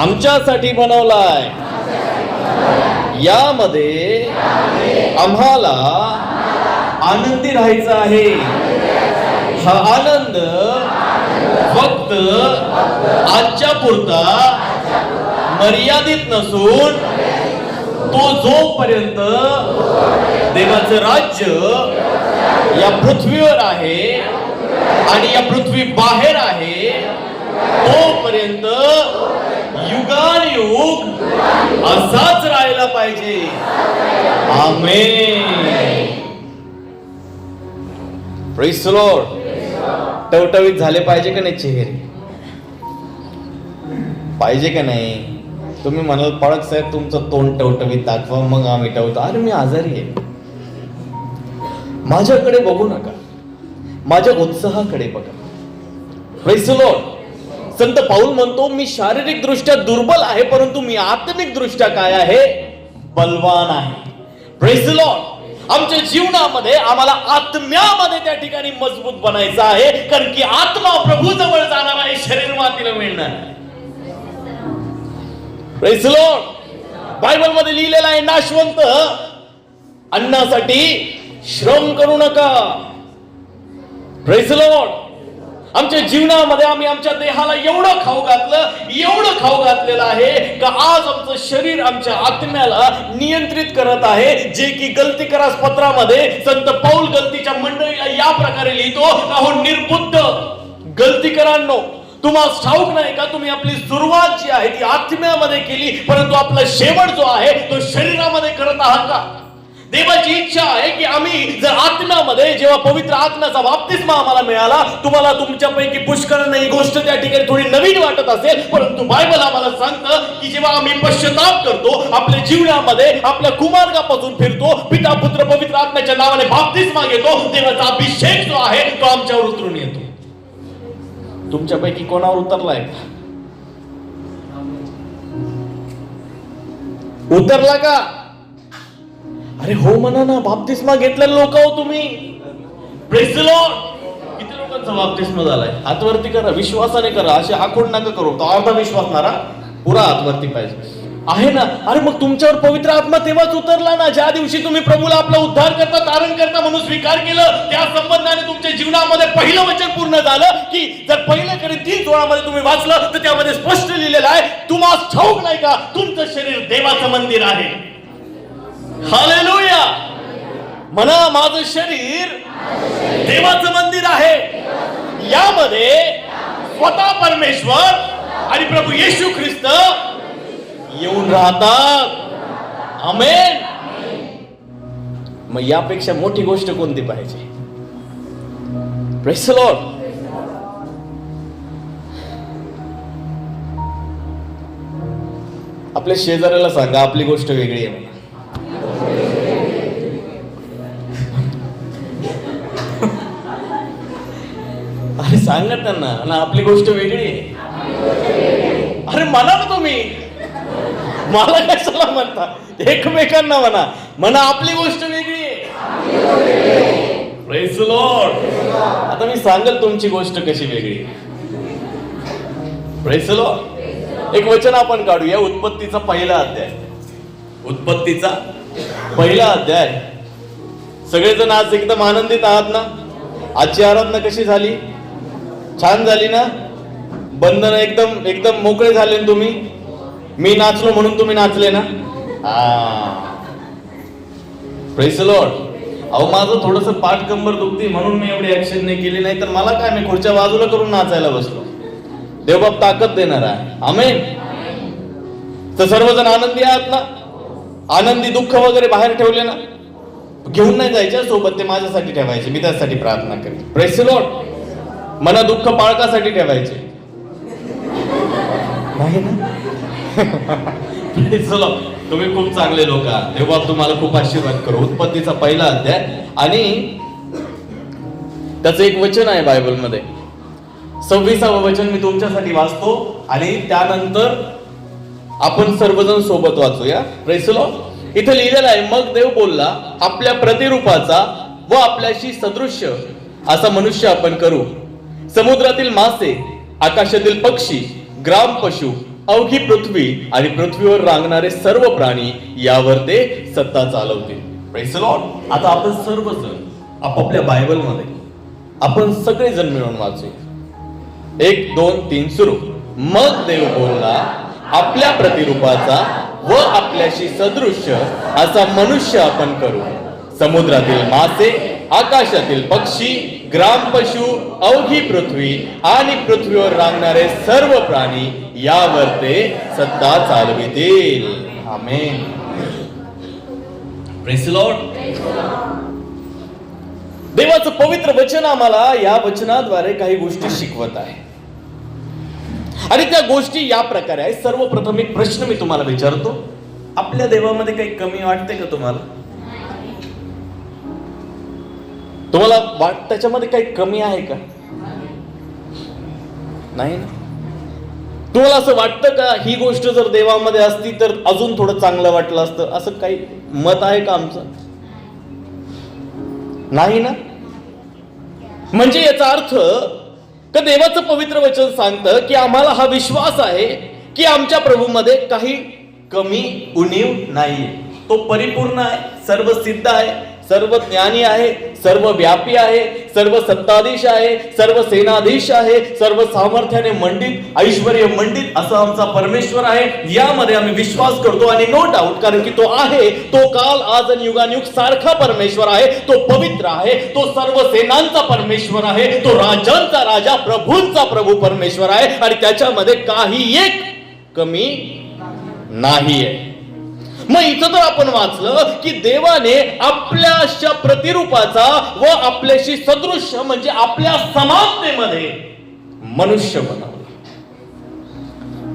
आमच्यासाठी बनवलाय. यामध्ये आम्हाला आनंदी राहायचं आहे. हा आनंद फक्त आजच्या पुरता मर्यादित नसून तो जोपर्यंत देवाचं राज्य या पृथ्वीवर आहे आणि या पृथ्वी बाहेर आहे तोपर्यंत युगानुयुग असाच राहायला पाहिजे. आमेन. Praise the lord. टवटवीत झाले पाहिजे का नाही चेहरे? पाहिजे का नाही? तुम्ही म्हणाल पाळक साहेब तुमचं तोंड टवटवीत दाखवा मग आम्ही टवतो. अरे मी आजारी आहे. माझ्याकडे बघू नका, माझ्या उत्साहाकडे बघा. Praise the Lord. संत पाऊल म्हणतो मी शारीरिक दृष्ट्या दुर्बल आहे परंतु मी आत्मिक दृष्ट्या काय आहे? बलवान आहे. Praise the Lord. आमच्या जीवनामध्ये आम्हाला आत्म्यामध्ये त्या ठिकाणी मजबूत बनायचं आहे, कारण की आत्मा प्रभू जवळ जाणार आहे, शरीर मातीला मिळणार आहे. Praise the lord. बायबल मध्ये लिहिलेलं आहे नाशवंत अन्नासाठी श्रम करू नका. Praise the Lord. आमच्या जीवनामध्ये आम्ही आमच्या देहाला एवढं खाऊ घातलेलं आहे का आज आमचं शरीर आमच्या आत्म्याला नियंत्रित करत आहे, जे की गलती करास पत्रामध्ये संत पाऊल गलतीच्या मंडळीला या प्रकारे लिहितो, अहो निर्बुद्ध गलतीकरांनो, तुम्हाला ठाऊक नाही का तुम्ही आपली सुरुवात जी आहे ती आत्म्यामध्ये केली परंतु आपला शेवट जो आहे तो शरीरामध्ये करत आहात का? देवाची इच्छा आहे की आम्ही जर आत्म्यामध्ये जेव्हा पवित्र आत्म्याचा बाप्तिस्मा आम्हाला मिळाला, तुम्हाला तुमच्यापैकी पुष्कळ ही गोष्ट त्या ठिकाणी थोडी नवीन वाटत असेल परंतु बायबल आम्हाला सांगतं की जेव्हा आम्ही पश्चाताप करतो, आपल्या जीवनामध्ये आपल्या कुमार्गापासून फिरतो, पिता पुत्र पवित्र आत्म्याच्या नावाने बाप्तिस्मा घेतो, देवाचा अभिषेक जो आहे तो आमच्यावर उतरून येतो. तुमच्यापैकी कोणावर उतरलाय? उतरला का? अरे हो म्हणा ना, बाप्तिस्मा घेतलेले लोक हो तुम्ही. Praise the Lord. किती लोकांचा बाप्तिस्मा झालाय? हातवरती करा, विश्वासाने करा, असे आखूड नका करू. तो अर्धा विश्वासणारा पुरा हातवरती पाहिजे आहे ना. अरे मग तुमच्यावर पवित्र आत्मा तेव्हाच उतरला ना ज्या दिवशी तुम्ही प्रभूला आपला उद्धार करता तारण करता म्हणून स्वीकार केलं. त्या संबंधाने तुमच्या जीवनामध्ये पहिलं वचन पूर्ण झालं की जर पहिलं कोरिन्थी 13 मध्ये तुम्ही वाचलं तर त्यामध्ये स्पष्ट लिहिलेलं आहे, तुम्हाला ठाऊक नाही का तुमचं शरीर देवाचं मंदिर आहे. हालेलुया. म्हणा माझं शरीर देवाचं मंदिर आहे. यामध्ये स्वतः परमेश्वर आणि प्रभू येशू ख्रिस्त येऊन राहतात. आमेन. मग यापेक्षा मोठी गोष्ट कोणती पाहिजे? Praise the Lord. आपल्या शेजाऱ्याला सांगा आपली गोष्ट वेगळी आहे. अरे सांगा त्यांना ना आपली गोष्ट वेगळी आहे. अरे म्हणा ना तुम्ही, मला कशाला म्हणता? एकमेकांना म्हणा आपली गोष्ट वेगळी आहे. Praise the Lord. आता मी सांगेल तुमची गोष्ट कशी वेगळी. Praise the Lord. एक वचन आपण काढूया, उत्पत्तीचा पहिला अध्याय. उत्पत्तीचा पहिला अध्याय. सगळेजण आज एकदम आनंदित आहात ना? आजची आराधना कशी झाली? छान झाली ना? बंधन एकदम एकदम मोकळे झाले ना तुम्ही? मी नाचलो म्हणून तुम्ही नाचले ना? Praise the Lord. अहो माझं थोडंसं पाठ कंबर दुखती म्हणून मी एवढी ऍक्शन नाही केली, नाही तर मला काय, मी खुर्च्या बाजूला करून नाचायला बसलो. देवबाप ताकद देणार आहे. आमेन. तर सर्वजण आनंदी आहात ना? आनंदी दुःख वगैरे बाहेर ठेवले ना? घेऊन नाही जायच्या सोबत, ते माझ्यासाठी ठेवायचे. मी त्यासाठी प्रार्थना करेन. Praise the Lord. मना दुःख पाळकासाठी ठेवायचे नाही ना? Praise the Lord. तुम्ही खूप चांगले लोक आहात. देवबाप तुम्हाला खूप आशीर्वाद करू. उत्पत्तीचा पहिला अध्याय आणि त्याचं एक वचन आहे बायबलमध्ये, 26वे वचन मी तुमच्यासाठी वाचतो आणि त्यानंतर आपण सर्वजण सोबत वाचूया. Praise the Lord. इथे लिहिलेलं आहे, मग देव बोलला, आपल्या प्रतिरूपाचा व आपल्याशी सदृश्य असा मनुष्य आपण करू. समुद्रातील मासे, आकाशातील पक्षी, ग्राम पशु, अवघी पृथ्वी आणि पृथ्वीवर रांगणारे सर्व प्राणी यावर ते सत्ता चालवतील. Praise the Lord. आता आपण सर्वजण आपापल्या बायबलमध्ये आपण सगळेजण मिळून वाचूया. 1, 2, 3 सुरू. मग देव बोलला, आपल्या प्रतिरूपाचा व आपल्याशी सदृश्य असा मनुष्य आपण करू. समुद्रातील मासे, आकाशातील पक्षी, ग्रामपशु, अवघी पृथ्वी आणि पृथ्वीवर रांगणारे सर्व प्राणी यावर ते सत्ता चालवितील. आमेन. Praise the lord. देवाचं पवित्र वचन आम्हाला या वचनाद्वारे काही गोष्टी शिकवत आहे आणि त्या गोष्टी या प्रकारे आहे. सर्वप्रथम एक प्रश्न मी तुम्हाला विचारतो, आपल्या देवामध्ये काही कमी वाटते का तुम्हाला? त्याच्यामध्ये काही कमी आहे का? नाही ना. तुम्हाला असं वाटतं का ही गोष्ट जर देवामध्ये असती तर अजून थोडं चांगलं वाटलं असतं, असं काही मत आहे का आमचं? नाही ना. म्हणजे याचा अर्थ का देवाचं पवित्र वचन सांगतं की आम्हाला हा विश्वास आहे की आमच्या प्रभूमध्ये काही कमी उणीव नाहीये. तो परिपूर्ण आहे, सर्व सिद्ध आहे, सर्व ज्ञानी आहे, सर्व व्यापी आहे, सर्व सत्ताधीश आहे, सर्व सेनाधीश आहे, सर्व सामर्थ्याने मंडित, ऐश्वर्य मंडित असा आमचा परमेश्वर आहे. यामध्ये आम्ही विश्वास करतो आणि नो डाऊट, कारण की तो आहे, तो काल आज आणि युगानुयुग सारखा परमेश्वर आहे. तो पवित्र आहे, तो सर्व सेनांचा परमेश्वर आहे, तो राजांचा राजा, प्रभूंचा प्रभू परमेश्वर आहे आणि त्याच्यामध्ये काही एक कमी नाहीये. मग इथं तर आपण वाचलं की देवाने आपल्या प्रतिरूपाचा व आपल्याशी सदृश्य म्हणजे आपल्या समानतेमध्ये मनुष्य बनवला.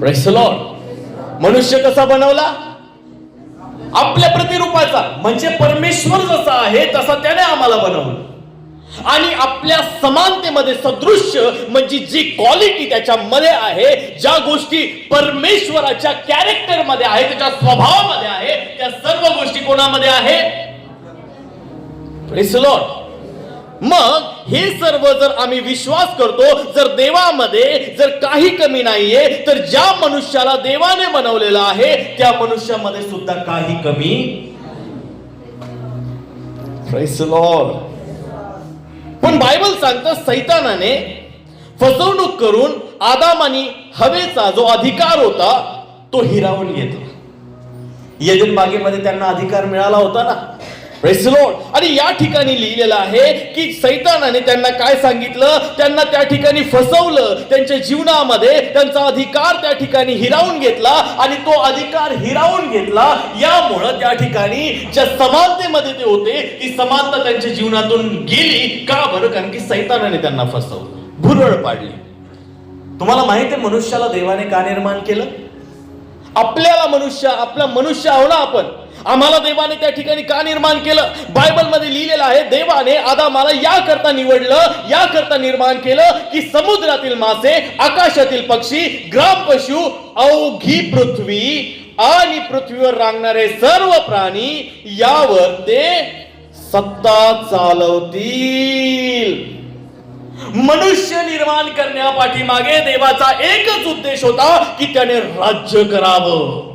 Praise the Lord. मनुष्य कसा बनवला? आपल्या प्रतिरूपाचा, म्हणजे परमेश्वर जसा आहे तसा त्याने आम्हाला बनवलं. आणि आपल्या समानतेमध्ये सदृश्य म्हणजे जी क्वालिटी त्याच्यामध्ये आहे, ज्या गोष्टी परमेश्वराच्या कॅरेक्टर मध्ये आहे, त्याच्या स्वभावामध्ये आहे, त्या सर्व गोष्टी कोणामध्ये आहे? Praise the Lord. मग हे सर्व जर आम्ही विश्वास करतो, जर देवामध्ये जर काही कमी नाहीये, तर ज्या मनुष्याला देवाने बनवलेला आहे त्या मनुष्यामध्ये सुद्धा काही कमी. Praise the Lord. पण बायबल सांगतं सैतानाने फसवणूक करून आदाम आणि हवेचा जो अधिकार होता तो हिरावून घेतला. एदेन बागेमध्ये त्यांना अधिकार मिळाला होता ना. Praise the Lord. आणि या ठिकाणी लिहिलेलं आहे की सैतानाने त्यांना काय सांगितलं? त्यांना त्या ठिकाणी फसवलं, त्यांच्या जीवनामध्ये त्यांचा अधिकार त्या ठिकाणी हिरावून घेतला आणि तो अधिकार हिरावून घेतला. यामुळं त्या ठिकाणी ज्या समानतेमध्ये ते होते ती समानता त्यांच्या जीवनातून गेली. का बरं? कारण की सैतानाने त्यांना फसवलं, भुरळ पाडली. तुम्हाला माहिती आहे मनुष्याला देवाने का निर्माण केलं? आपल्याला आपला मनुष्य आहो ना आपण, आम्हाला देवाने त्या ठिकाणी का निर्माण केलं? बायबल मध्ये लिहिलेलं आहे देवाने आदामाला याकरता निवडलं, याकरता निर्माण केलं की समुद्रातील मासे, आकाशातील पक्षी, ग्रामपशु, अवघी पृथ्वी आणि पृथ्वीवर रांगणारे सर्व प्राणी यावर ते सत्ता चालवतील. मनुष्य निर्माण करण्यापाठीमागे देवाचा एकच उद्देश होता की त्याने राज्य करावं.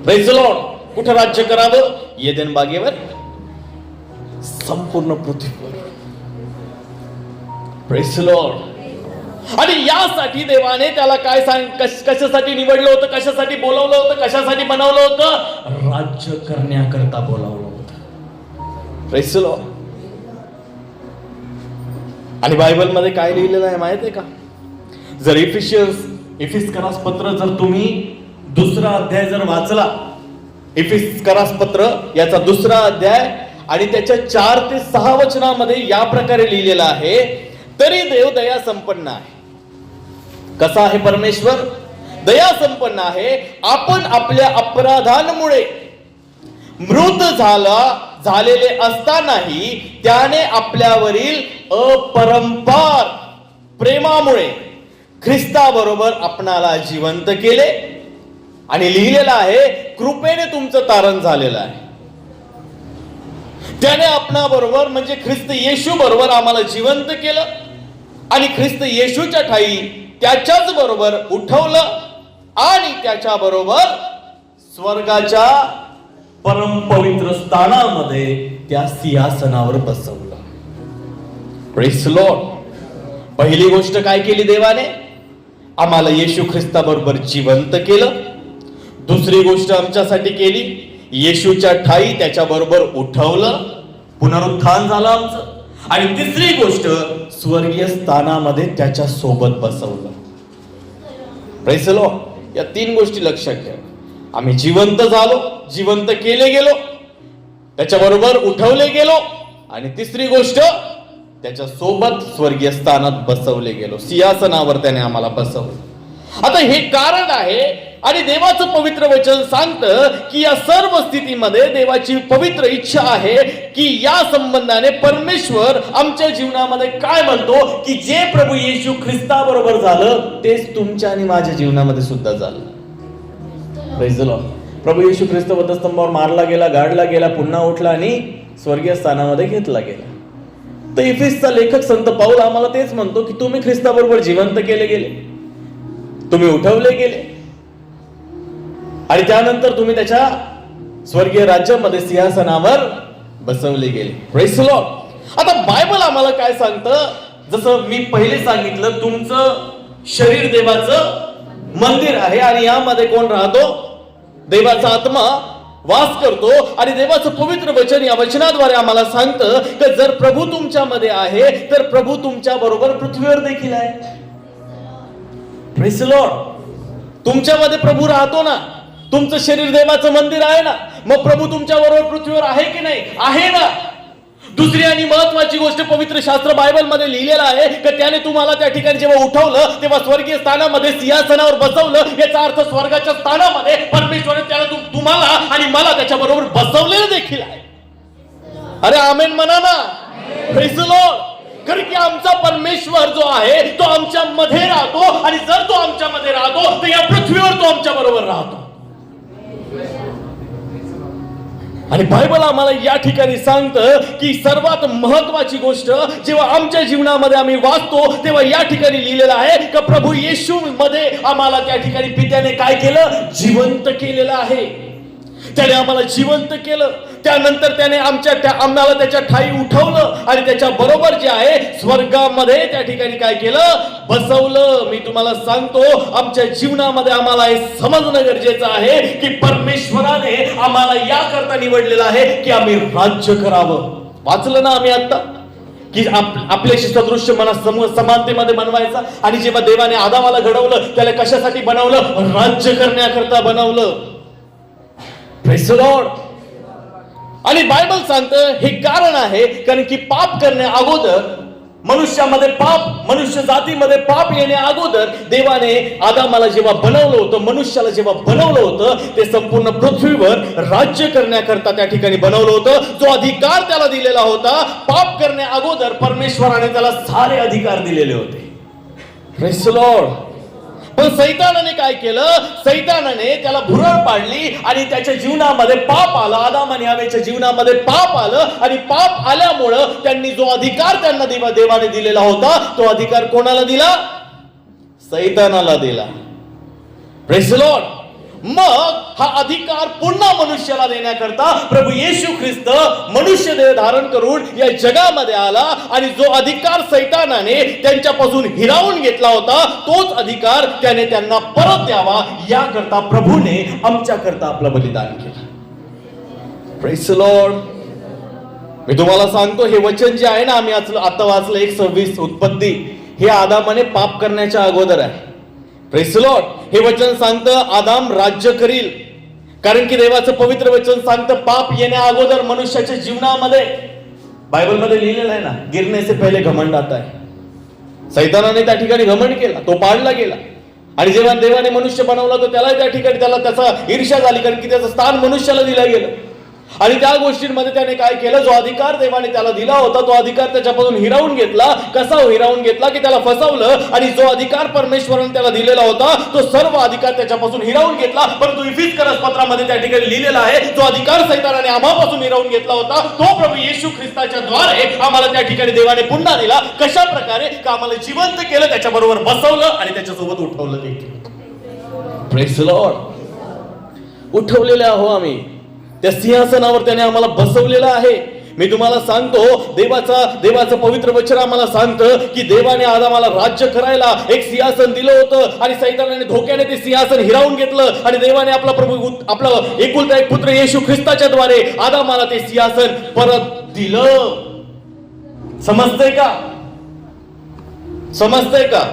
Praise the Lord. कुठं राज्य करावं? एदेन बागेवर, संपूर्ण पृथ्वीवर. Praise the Lord. आणि यासाठी देवाने त्याला काय कशासाठी निवडलं होतं, कशासाठी बोलवलं होतं, कशासाठी बनवलं होतं? राज्य करण्याकरता बोलावलं होतं. Praise the Lord. आणि बायबल मध्ये काय लिहिलेलं आहे माहित आहे का? जर इफिस्करास पत्र जर तुम्ही दुसरा अध्याय जर वाचला, इफिस्करास पत्र याचा दुसरा अध्याय आणि त्याच्या 4 ते 6 वचनामध्ये या प्रकारे लिहिलेलं आहे, तरी देव दया संपन्न आहे. कसा आहे परमेश्वर? दया संपन्न आहे. आपण आपल्या अपराधांमुळे मृत झालेले असतानाही त्याने आपल्यावरील अपरंपार प्रेमामुळे ख्रिस्ताबरोबर आपणाला जिवंत केले. आणि लिहिलेलं आहे कृपेने तुमचं तारण झालेलं आहे. त्याने आपणाबरोबर म्हणजे ख्रिस्त येशू बरोबर आम्हाला जिवंत केलं आणि ख्रिस्त येशूच्या ठाई त्याच्याच बरोबर उठवलं आणि त्याच्या बरोबर स्वर्गाच्या परमपवित्र स्थानामध्ये त्या सिंहासनावर बसवलं. Praise Lord. पहिली गोष्ट काय केली देवाने? आम्हाला येशू ख्रिस्ताबरोबर जिवंत केलं. दुसरी गोष्ट आमच्यासाठी केली, येशूच्या ठाई त्याच्याबरोबर उठवलं, पुनरुत्थान झालं आमचं. आणि तिसरी गोष्ट, स्वर्गीय स्थानामध्ये त्याच्या सोबत बसवलं. Praise Lord. या तीन गोष्टी लक्षात ठेवा. आम्ही जिवंत झालो, जिवंत केले गेलो, त्याच्याबरोबर उठवले गेलो, आणि तिसरी गोष्ट त्याच्या सोबत स्वर्गीय स्थानात बसवले गेलो. सिंहासनावर त्याने आम्हाला बसवलं. आता हे कारण आहे आणि देवाचं पवित्र वचन सांगतं की या सर्व स्थितीमध्ये देवाची पवित्र इच्छा आहे की या संबंधाने परमेश्वर आमच्या जीवनामध्ये काय म्हणतो की जे प्रभू येशू ख्रिस्ताबरोबर झालं तेच तुमच्या आणि माझ्या जीवनामध्ये सुद्धा झालं. Praise the lord. प्रभू येशू ख्रिस्त वधस्तंभावर मारला गेला, गाडला गेला, पुन्हा उठला आणि स्वर्गीय स्थानामध्ये घेतला गेला. तर इफिसचा लेखक संत पाऊल आम्हाला तेच म्हणतो की तुम्ही ख्रिस्ताबरोबर जिवंत केले गेले, तुम्ही उठवले गेले आणि त्यानंतर तुम्ही त्याच्या स्वर्गीय राज्यामध्ये सिंहासनावर बसवले गेले. Praise the Lord. आता बायबल आम्हाला काय सांगतं? जसं मी पहिले सांगितलं, तुमचं शरीर देवाचं मंदिर आहे आणि यामध्ये कोण राहतो? देवाचा आत्मा वास करतो. आणि देवाचं पवित्र वचन या वचनाद्वारे आम्हाला सांगतं की जर प्रभू तुमच्यामध्ये आहे तर प्रभू तुमच्या बरोबर पृथ्वीवर देखील आहे. Praise the Lord. तुमच्यामध्ये प्रभू राहतो ना, तुमचं शरीर देवाचं मंदिर आहे ना, मग प्रभू तुमच्या बरोबर पृथ्वीवर आहे की नाही? आहे ना. दुसरी आणि महत्वाची गोष्ट, पवित्र शास्त्र बायबल मध्ये लिहिलेलं आहे की त्याने तुम्हाला त्या ठिकाणी जेव्हा उठवलं तेव्हा स्वर्गीय स्थानामध्ये सिंहासनावर बसवलं. याचा अर्थ स्वर्गाच्या स्थानामध्ये परमेश्वराने त्याला तुम्हाला आणि मला त्याच्या बरोबर बसवलेलं देखील आहे. अरे आमेन म्हणा ना. Praise the Lord. कारण की आमचा परमेश्वर जो आहे तो आमच्या मध्ये राहतो आणि जर तो आमच्या मध्ये राहतो तर या पृथ्वीवर तो आमच्या बरोबर राहतो. आणि बायबल आम्हाला या ठिकाणी सांगतं की सर्वात महत्वाची गोष्ट जेव्हा आमच्या जीवनामध्ये आम्ही वाचतो तेव्हा या ठिकाणी लिहिलेलं आहे की प्रभू येशू मध्ये आम्हाला त्या ठिकाणी पित्याने काय केलं? जिवंत केलेलं आहे. त्याने आम्हाला जिवंत केलं. त्यानंतर त्याने आम्हाला त्याच्या ठाई उठवलं आणि त्याच्या बरोबर जे आहे स्वर्गामध्ये त्या ठिकाणी काय केलं? बसवलं. मी तुम्हाला सांगतो आमच्या जीवनामध्ये आम्हाला हे समजणं गरजेचं आहे की परमेश्वराने आम्हाला याकरता निवडलेलं आहे की आम्ही राज्य करावं. वाचलं ना आम्ही आता की आपल्याशी सदृश्य मना समानतेमध्ये बनवायचा. आणि जेव्हा देवाने आदामाला घडवलं त्याला कशासाठी बनवलं? राज्य करण्याकरता बनवलं. Praise the Lord. आणि बायबल सांगतं हे कारण आहे कारण की पाप करण्या अगोदर मनुष्यामध्ये मनुष्य जातीमध्ये पाप येण्या अगोदर देवाने आदामाला जेव्हा बनवलं होतं, मनुष्याला जेव्हा बनवलं होतं ते संपूर्ण पृथ्वीवर राज्य करण्याकरता त्या ठिकाणी बनवलं होतं. जो अधिकार त्याला दिलेला होता पाप करण्या अगोदर परमेश्वराने त्याला सारे अधिकार दिलेले होते. Praise the Lord. पण सैतानाने काय केलं? सैतानाने त्याला भुरळ पाडली आणि त्याच्या जीवनामध्ये पाप आला. आदाम आणि हव्याच्या जीवनामध्ये पाप आलं आणि पाप आल्यामुळं त्यांनी जो अधिकार त्यांना देवाने दिलेला होता तो अधिकार कोणाला दिला? सैतानाला दिला. Praise the Lord. मग हा अधिकार पुन्हा मनुष्याला देण्याकरता प्रभू येशू ख्रिस्त मनुष्य देह धारण करून या जगामध्ये आला आणि जो अधिकार सैतानाने त्यांच्यापासून हिरावून घेतला होता तोच अधिकार त्याने त्यांना परत द्यावा याकरता प्रभूने आमच्याकरता आपलं बलिदान केलं. Praise the lord. मी तुम्हाला सांगतो हे वचन जे आहे ना आम्ही आता वाचलं 1:26 उत्पत्ती, हे आदामाने पाप करण्याच्या अगोदर आहे. Praise the Lord. हे वचन सांगतं आदाम राज्य करील. कारण की देवाचं पवित्र वचन सांगतं पाप येण्या अगोदर मनुष्याच्या जीवनामध्ये बायबल मध्ये लिहिलेलं आहे ना, गिरने से पहिले घमंड आता है. सैतानाने त्या ठिकाणी घमंड केला, तो पाडला गेला. आणि जेव्हा देवाने मनुष्य बनवला तर त्याला त्या ठिकाणी त्याचा ईर्ष्या झाली कारण की त्याचं स्थान मनुष्याला दिलं गेलं. आणि त्या गोष्टींमध्ये त्याने काय केलं, जो अधिकार देवाने त्याला दिला होता तो अधिकार त्याच्यापासून हिरावून घेतला. कसा हिरावून घेतला की त्याला फसवलं, आणि जो अधिकार परमेश्वराने त्याला दिलेला होता तो सर्व अधिकार त्याच्यापासून हिरावून घेतला. परंतु इफिसियन्स पत्रामध्ये त्या ठिकाणी लिहिलेला आहे, जो अधिकार सैतानाने आम्हापासून हिरावून घेतला होता तो प्रभू येशू ख्रिस्ताच्या द्वारे आम्हाला त्या ठिकाणी देवाने पुन्हा दिला. कशा प्रकारे का आम्हाला जिवंत केलं, त्याच्याबरोबर बसवलं आणि त्याच्यासोबत उठवलं देखील. Praise the Lord. उठवलेले आहो आम्ही, त्या सिंहासनावर त्याने आम्हाला बसवलेलं आहे. मी तुम्हाला सांगतो, देवाचं पवित्र वचन आम्हाला सांगतं की देवाने आदामाला राज्य करायला एक सिंहासन दिलं होतं आणि सैतानाने धोक्याने ते सिंहासन हिरावून घेतलं आणि देवाने आपला एकुलता एक पुत्र येशू ख्रिस्ताच्या द्वारे आदामाला ते सिंहासन परत दिलं. समजतंय का? समजतंय का?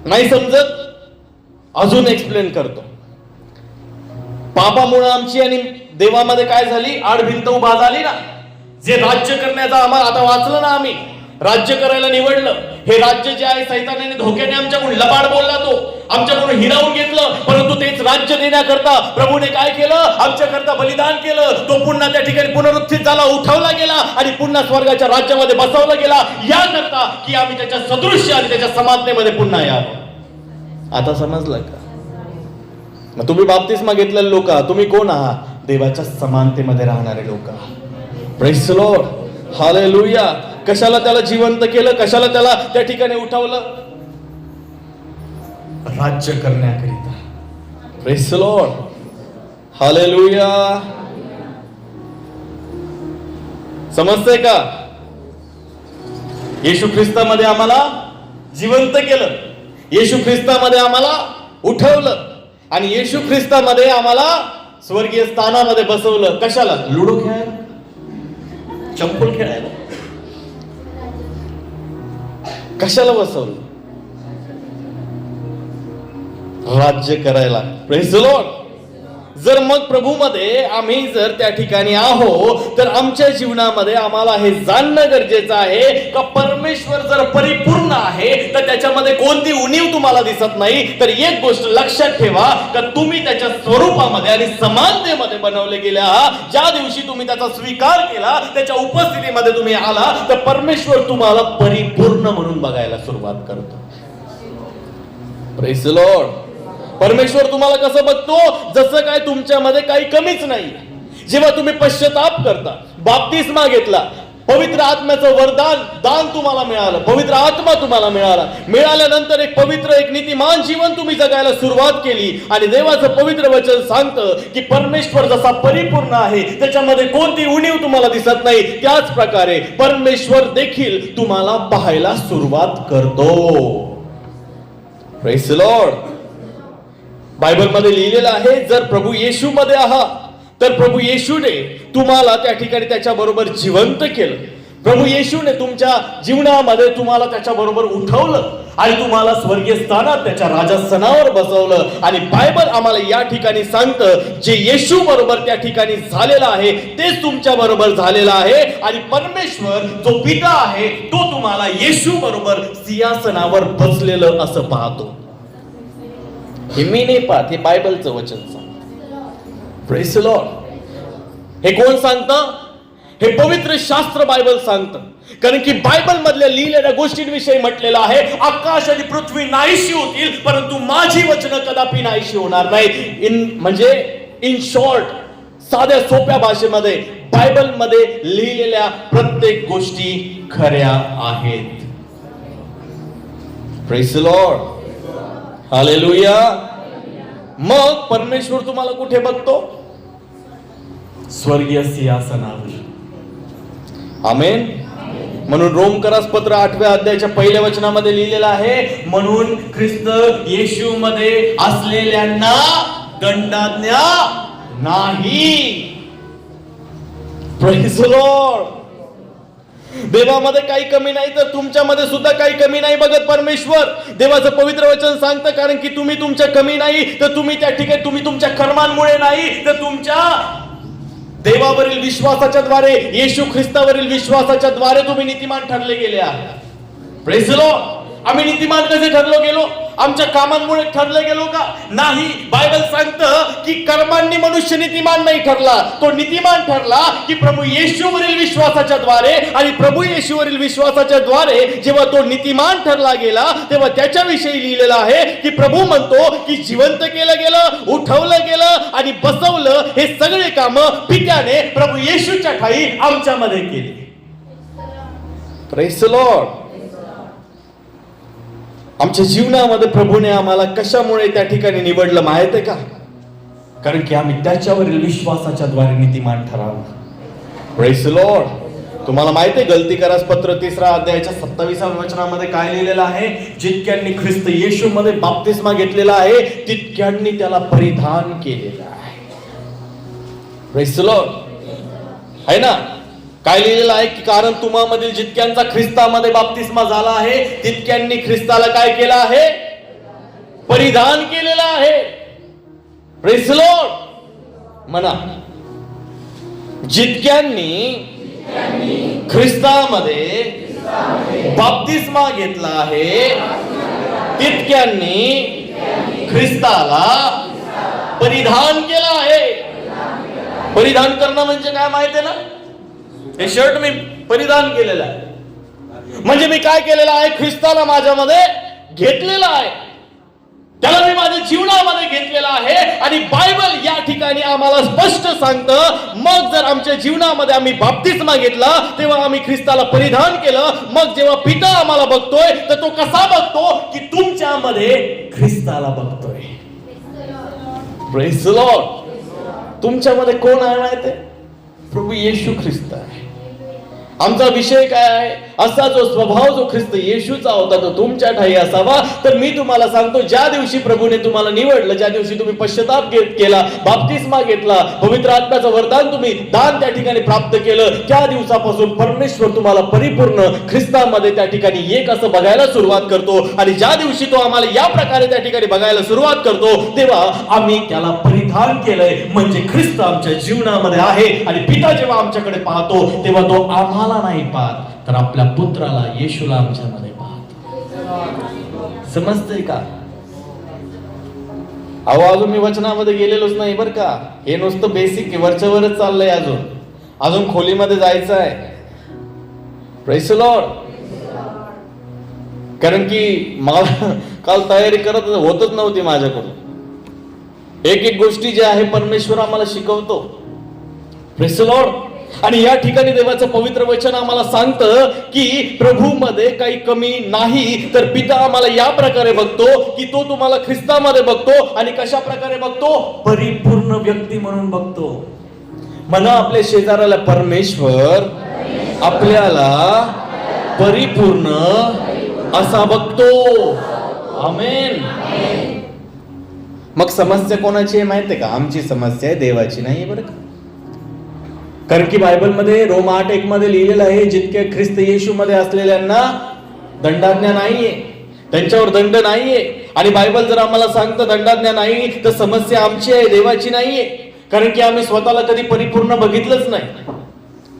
नाही समजत? अजून एक्सप्लेन करतो. पापामुळे आमची आणि देवामध्ये काय झाली, आडभिंत उभा झाली ना. जे राज्य करण्याचा आम्हाला आता वाचलं ना, आम्ही राज्य करायला निवडलं. हे राज्य जे आहे सैतानाने धोक्याने आमच्याकडून लबाड बोलला, तो आमच्याकडून हिरावून घेतलं. परंतु तेच राज्य देण्याकरता प्रभूने काय केलं, आमच्याकरता बलिदान केलं. तो पुन्हा त्या ठिकाणी पुनरुत्थित झाला, उठवला गेला आणि पुन्हा स्वर्गाच्या राज्यामध्ये बसवला गेला, याकरता की आम्ही त्याच्या सदृश्य आणि त्याच्या समानतेमध्ये पुन्हा यावं. आता समजलं का? मग तुम्ही बाप्तिस्मा घेतलेले लोक, तुम्ही कोण आहात? देवाच्या समानतेमध्ये राहणारे लोक. Praise the Lord. हालेलुया. कशाला त्याला जिवंत केलं, कशाला त्याला त्या ठिकाणी उठवलं? राज्य करण्याकरिता. Praise the Lord. हालेलुया. समजतंय का? येशू ख्रिस्तामध्ये आम्हाला जिवंत केलं, येशू ख्रिस्तामध्ये आम्हाला उठवलं आणि येशू ख्रिस्तामध्ये आम्हाला स्वर्गीय स्थानामध्ये बसवलं. कशाला? लुडो खेळायला, चंपूल खेळायला. कशाला बसवलं? राज्य करायला. Praise the Lord. जर मग प्रभूमध्ये आम्ही जर त्या ठिकाणी आहोत, तर आमच्या जीवनामध्ये आम्हाला हे जाणणं गरजेचं आहे का परमेश्वर जर परिपूर्ण आहे तर त्याच्यामध्ये कोणती उणीव तुम्हाला दिसत नाही. तर एक गोष्ट लक्षात ठेवा का तुम्ही त्याच्या स्वरूपामध्ये आणि समानतेमध्ये बनवले गेले आहात. ज्या दिवशी तुम्ही त्याचा स्वीकार केला, त्याच्या उपस्थितीमध्ये तुम्ही आला, तर परमेश्वर तुम्हाला परिपूर्ण म्हणून बघायला सुरुवात करतो. Praise the Lord. परमेश्वर तुम्हाला कसं बघतो? जसं काय तुमच्यामध्ये काही कमीच नाही. जेव्हा तुम्ही पश्चाताप करता, बाप्तिस्मा घेतला, पवित्र आत्म्याचं वरदान दान तुम्हाला मिळालं, पवित्र आत्मा तुम्हाला मिळाल्यानंतर एक पवित्र एक नीतिमान जीवन तुम्ही जगायला सुरुवात केली आणि देवाचं पवित्र वचन सांगतं की परमेश्वर जसा परिपूर्ण आहे त्याच्यामध्ये कोणती उणीव तुम्हाला दिसत नाही, त्याच प्रकारे परमेश्वर देखील तुम्हाला पाहायला सुरुवात करतो. Praise the lord. बायबल मध्ये लिहिलेलं आहे, जर प्रभू येशू मध्ये आहात तर प्रभू येशूने तुम्हाला त्या ठिकाणी त्याच्या बरोबर जिवंत केलं. प्रभू येशूने तुमच्या जीवनामध्ये तुम्हाला त्याच्या बरोबर उठवलं आणि तुम्हाला स्वर्गीय स्थानात त्याच्या राजस्थानावर बसवलं. आणि बायबल आम्हाला या ठिकाणी सांगतं, जे येशू बरोबर त्या ठिकाणी झालेलं आहे तेच तुमच्या बरोबर झालेलं आहे. आणि परमेश्वर जो पिता आहे तो तुम्हाला येशू बरोबर सिंहासनावर बसलेलं असं पाहतो. हे मी नाही पाहत, हे बायबलचं वचन सांगतं. Praise the Lord. हे कोण सांगतं? हे पवित्र शास्त्र बायबल सांगतं. कारण की बायबल मधल्या लिहिलेल्या गोष्टींविषयी म्हटलेलं आहे, आकाश आणि पृथ्वी नाहीशी होतील परंतु माझी वचनं कदापि नाहीशी होणार नाही. म्हणजे इन शॉर्ट, साध्या सोप्या भाषेमध्ये बायबल मध्ये लिहिलेल्या प्रत्येक गोष्टी खऱ्या आहेत. Praise the Lord. हालेलुया. मग परमेश्वर तुम्हाला कुठे बघतो? स्वर्गीय सिंहासनावर. आमेन. म्हणून रोमकरास पत्र 8व्या अध्यायाच्या पहिल्या वचनामध्ये लिहिलेलं आहे, म्हणून ख्रिस्त येशू मध्ये असलेल्यांना दंडाज्ञा नाही. Praise the Lord. देवामध्ये काही कमी नाही तर तुमच्यामध्ये सुद्धा काही कमी नाही बघत परमेश्वर. देवाचं पवित्र वचन सांगतं, कारण की तुम्ही तुमच्या कमी नाही तर तुम्ही त्या ठिकाणी तुम्ही तुमच्या कर्मांमुळे नाही तर तुमच्या देवावरील विश्वासाच्या द्वारे, येशू ख्रिस्तावरील विश्वासाच्या द्वारे तुम्ही नीतिमान ठरले गेले आहात. Praise the Lord. आम्ही नीतिमान कसे ठरलो गेलो? आमच्या कामांमुळे ठरले गेलो का? नाही. बायबल सांगतं की कर्मांनी मनुष्य नीतिमान नाही ठरला, तो नीतिमान ठरला की प्रभू येशूवरील विश्वासाच्या द्वारे. आणि प्रभू येशूवरील विश्वासाच्या द्वारे जेव्हा तो नीतिमान ठरला गेला तेव्हा त्याच्याविषयी लिहिलेलं आहे की प्रभू म्हणतो की जिवंत केलं गेलं, उठवलं गेलं आणि बसवलं, हे सगळे काम पित्याने प्रभू येशूच्या ठाई आमच्यामध्ये केली. Praise the Lord. आमच्या जीवनामध्ये प्रभूने आम्हाला कशामुळे त्या ठिकाणी निवडलं माहित आहे का? कारण की आम्ही त्याच्यावरील विश्वासाच्या द्वारे नीतिमान ठरावं. Praise the lord. तुम्हाला माहिती आहे गलती करास पत्र 3 अध्यायाच्या 27व्या वचनामध्ये काय लिहिलेलं आहे? जितक्यांनी ख्रिस्त येशूमध्ये बाप्तिस्मा घेतलेला आहे तितक्यांनी त्याला परिधान केलेलं आहे. Praise the Lord. आहे ना? काय लिहिलेलं आहे की कारण तुम्हामधील जितक्यांचा ख्रिस्तामध्ये बाप्तिस्मा झाला आहे तितक्यांनी ख्रिस्ताला काय केलं आहे? परिधान केलेलं आहे. Praise the Lord. म्हणा, जितक्यांनी ख्रिस्तामध्ये बाप्तिस्मा घेतला आहे तितक्यांनी ख्रिस्ताला परिधान केलं आहे. परिधान करणं म्हणजे काय माहिती आहे ना? हे शर्ट मी परिधान केलेलं आहे म्हणजे मी काय केलेलं आहे? ख्रिस्ताला माझ्यामध्ये घेतलेलं आहे, त्याला मी माझ्या जीवनामध्ये घेतलेलं आहे. आणि बायबल या ठिकाणी आम्हाला स्पष्ट सांगतं, मग जर आमच्या जीवनामध्ये आम्ही बाप्तिस्मा घेतला तेव्हा आम्ही ख्रिस्ताला परिधान केलं. मग जेव्हा पिता आम्हाला बघतोय तर तो कसा बघतो की तुमच्यामध्ये ख्रिस्ताला बघतोय. Praise the Lord. तुमच्यामध्ये कोण आहे माहिती आहे? प्रभू येशू ख्रिस्त आहे. आमचा विषय काय आहे? असा जो स्वभाव जो ख्रिस्त येशूचा होता तो तुमच्या ठाई असावा. तर मी तुम्हाला सांगतो, ज्या दिवशी प्रभूने तुम्हाला निवडलं, ज्या दिवशी तुम्ही पश्चाताप केला, बाप्तिस्मा घेतला, पवित्र आत्म्याचं वरदान तुम्ही दान त्या ठिकाणी प्राप्त केलं, त्या दिवसापासून परमेश्वर तुम्हाला परिपूर्ण ख्रिस्तामध्ये त्या ठिकाणी एक असं बघायला सुरुवात करतो. आणि ज्या दिवशी तो आम्हाला या प्रकारे त्या ठिकाणी बघायला सुरुवात करतो तेव्हा आम्ही त्याला परिधान केलंय. म्हणजे ख्रिस्त आमच्या जीवनामध्ये आहे. आणि पिता जेव्हा आमच्याकडे पाहतो तेव्हा तो आम्हाला नाही पाहत तर आपल्या पुत्राला येशूला आमच्यामध्ये पाहतो. समजतंय का? अहो, अजून मी वचनामध्ये गेलेलोच नाही बरं का. हे नुसतं बेसिक वरच्यावरच चाललंय. अजून खोलीमध्ये जायचं आहे. Praise the Lord. कारण की मला काल तयारी करत होतच नव्हती माझ्याकडून. एक गोष्टी ज्या आहे परमेश्वर आम्हाला शिकवतो. Praise the Lord. आणि या ठिकाणी देवाचं पवित्र वचन आम्हाला सांगतं की प्रभूमध्ये काही कमी नाही. तर पिता आम्हाला या प्रकारे बघतो की तो तुम्हाला ख्रिस्तामध्ये बघतो. आणि कशा प्रकारे बघतो? परिपूर्ण व्यक्ती म्हणून बघतो. म्हणा आपल्या शेजाऱ्याला, परमेश्वर आपल्याला परिपूर्ण असा बघतो. आमेन. मग समस्या कोणाची आहे माहितीये का? आमची समस्या आहे, देवाची नाही बरं का. कारण की बायबलमध्ये रोम 8:1 मध्ये लिहिलेलं आहे, जितके ख्रिस्त येशूमध्ये असलेल्यांना दंडाज्ञा नाहीये, त्यांच्यावर दंड नाहीये. आणि बायबल जर आम्हाला सांगतं दंडाज्ञा नाही तर समस्या आमची आहे, देवाची नाहीये. कारण की आम्ही स्वतःला कधी परिपूर्ण बघितलंच नाही.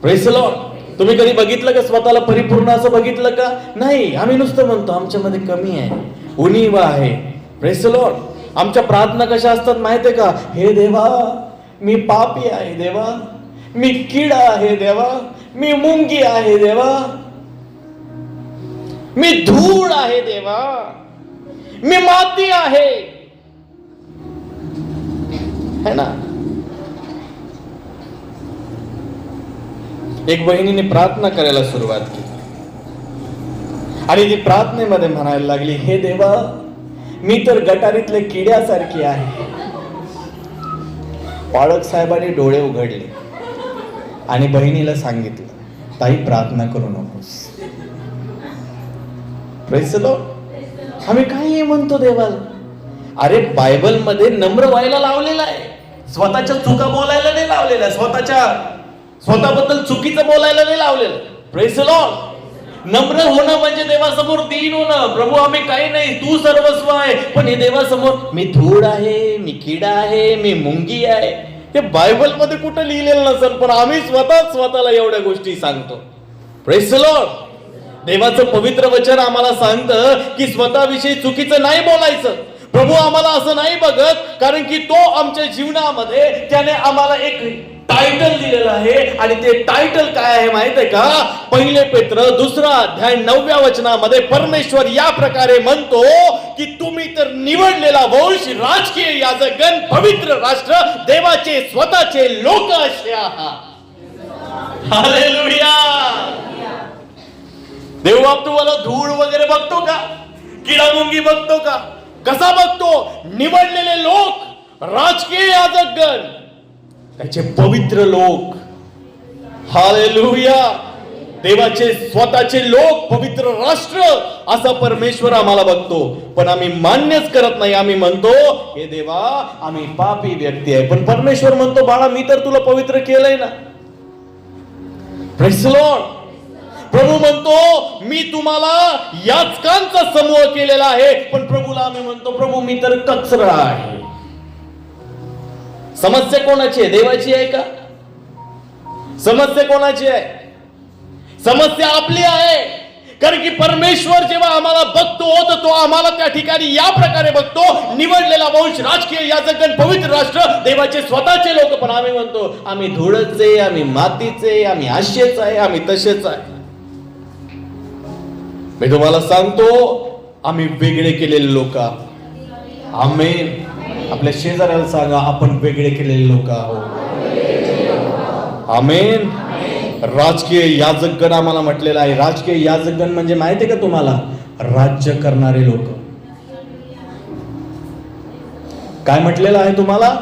Praise the Lord. तुम्ही कधी बघितलं का स्वतःला परिपूर्ण असं बघितलं का? नाही. आम्ही नुसतं म्हणतो आमच्यामध्ये कमी आहे, उणीव आहे. Praise the Lord. आमच्या प्रार्थना कशा असतात माहितीये का? हे देवा, मी पापी आहे देवा, मी किडा आहे देवा, मी मुंगी आहे देवा, मी धूळ आहे देवा, मी माती आहे. है ना? एक बहिणीने प्रार्थना करायला सुरुवात केली आणि ती प्रार्थनेमध्ये म्हणायला लागली, हे देवा, मी तर गटारीतले किड्यासारखी आहे. पाळक साहेबांनी डोळे उघडले आणि बहिणीला सांगितलं, ताई प्रार्थना करू नकोस. Praise the Lord. आम्ही काही म्हणतो देवाला. अरे बायबल मध्ये नम्र व्हायला लावलेला आहे, स्वतःच्या चुका बोलायला नाही लावलेल्या, स्वतःबद्दल चुकीचं बोलायला नाही लावलेलं. Praise the Lord. नम्र होणं म्हणजे देवासमोर दीन होणं. प्रभू आम्ही काही नाही, तू सर्वस्व आहे. पण हे देवासमोर मी धूळ आहे, मी किडा आहे, मी मुंगी आहे, ते बायबल मध्ये कुठं लिहिलेलं नसेल, पण आम्ही स्वतःला एवढ्या गोष्टी सांगतो. Praise the lord. देवाचं पवित्र वचन आम्हाला सांगतं की स्वतःविषयी चुकीचं नाही बोलायचं. प्रभू आम्हाला असं नाही बघत, कारण की तो आमच्या जीवनामध्ये त्याने आम्हाला एक टायटल दिलेलं आहे. आणि ते टायटल काय आहे माहित आहे का? 1 पेत्र 2 अध्याय 9व्या वचनामध्ये परमेश्वर या प्रकारे म्हणतो की तुम्ही तर निवडलेला वंश, राजकीय याजकगण, पवित्र राष्ट्र, देवाचे स्वतःचे लोक असे आहात. हालेलुया. देवबाप तुम्हाला धूळ वगैरे बघतो का? किडामुंगी बघतो का? कसा बघतो? निवडलेले लोक, राजकीय याजकगण, त्याचे पवित्र लोक. हालेलुया. देवाचे स्वतःचे लोक, पवित्र राष्ट्र, असा परमेश्वर आम्हाला बघतो. पण आम्ही मान्यच करत नाही. आम्ही म्हणतो हे देवा आम्ही पापी व्यक्ती आहे. पण परमेश्वर म्हणतो बाळा मी तर तुला पवित्र केलंय ना. Praise the lord. प्रभू म्हणतो मी तुम्हाला याचकांचा समूह केलेला आहे. पण प्रभूला आम्ही म्हणतो प्रभू मी तर कचरा आहे. समस्या कोणाची आहे? देवाची आहे का? समस्या कोणाची आहे? समस्या आपली आहे. कारण की परमेश्वर जेव्हा आम्हाला बघतो तर तो आम्हाला त्या ठिकाणी या प्रकारे बघतो, निवडलेला वंश, राजकीय याजकगण, पवित्र राष्ट्र, देवाचे स्वतःचे लोक. पण आम्ही म्हणतो आम्ही धूळच आहे, आम्ही मातीचे, आम्ही असेच आहे, आम्ही तसेच आहे. मी तुम्हाला सांगतो आम्ही वेगळे केलेले लोक आहोत. आमेन. आपल्या शेजाऱ्याला सांगा आपण वेगळे केलेले लोक आहोत. आमेन. राजकीय याजकगण आम्हाला म्हटलेलं आहे. राजकीय याजकगण म्हणजे माहिती आहे का तुम्हाला? राज्य करणारे लोक. काय म्हटलेलं आहे तुम्हाला?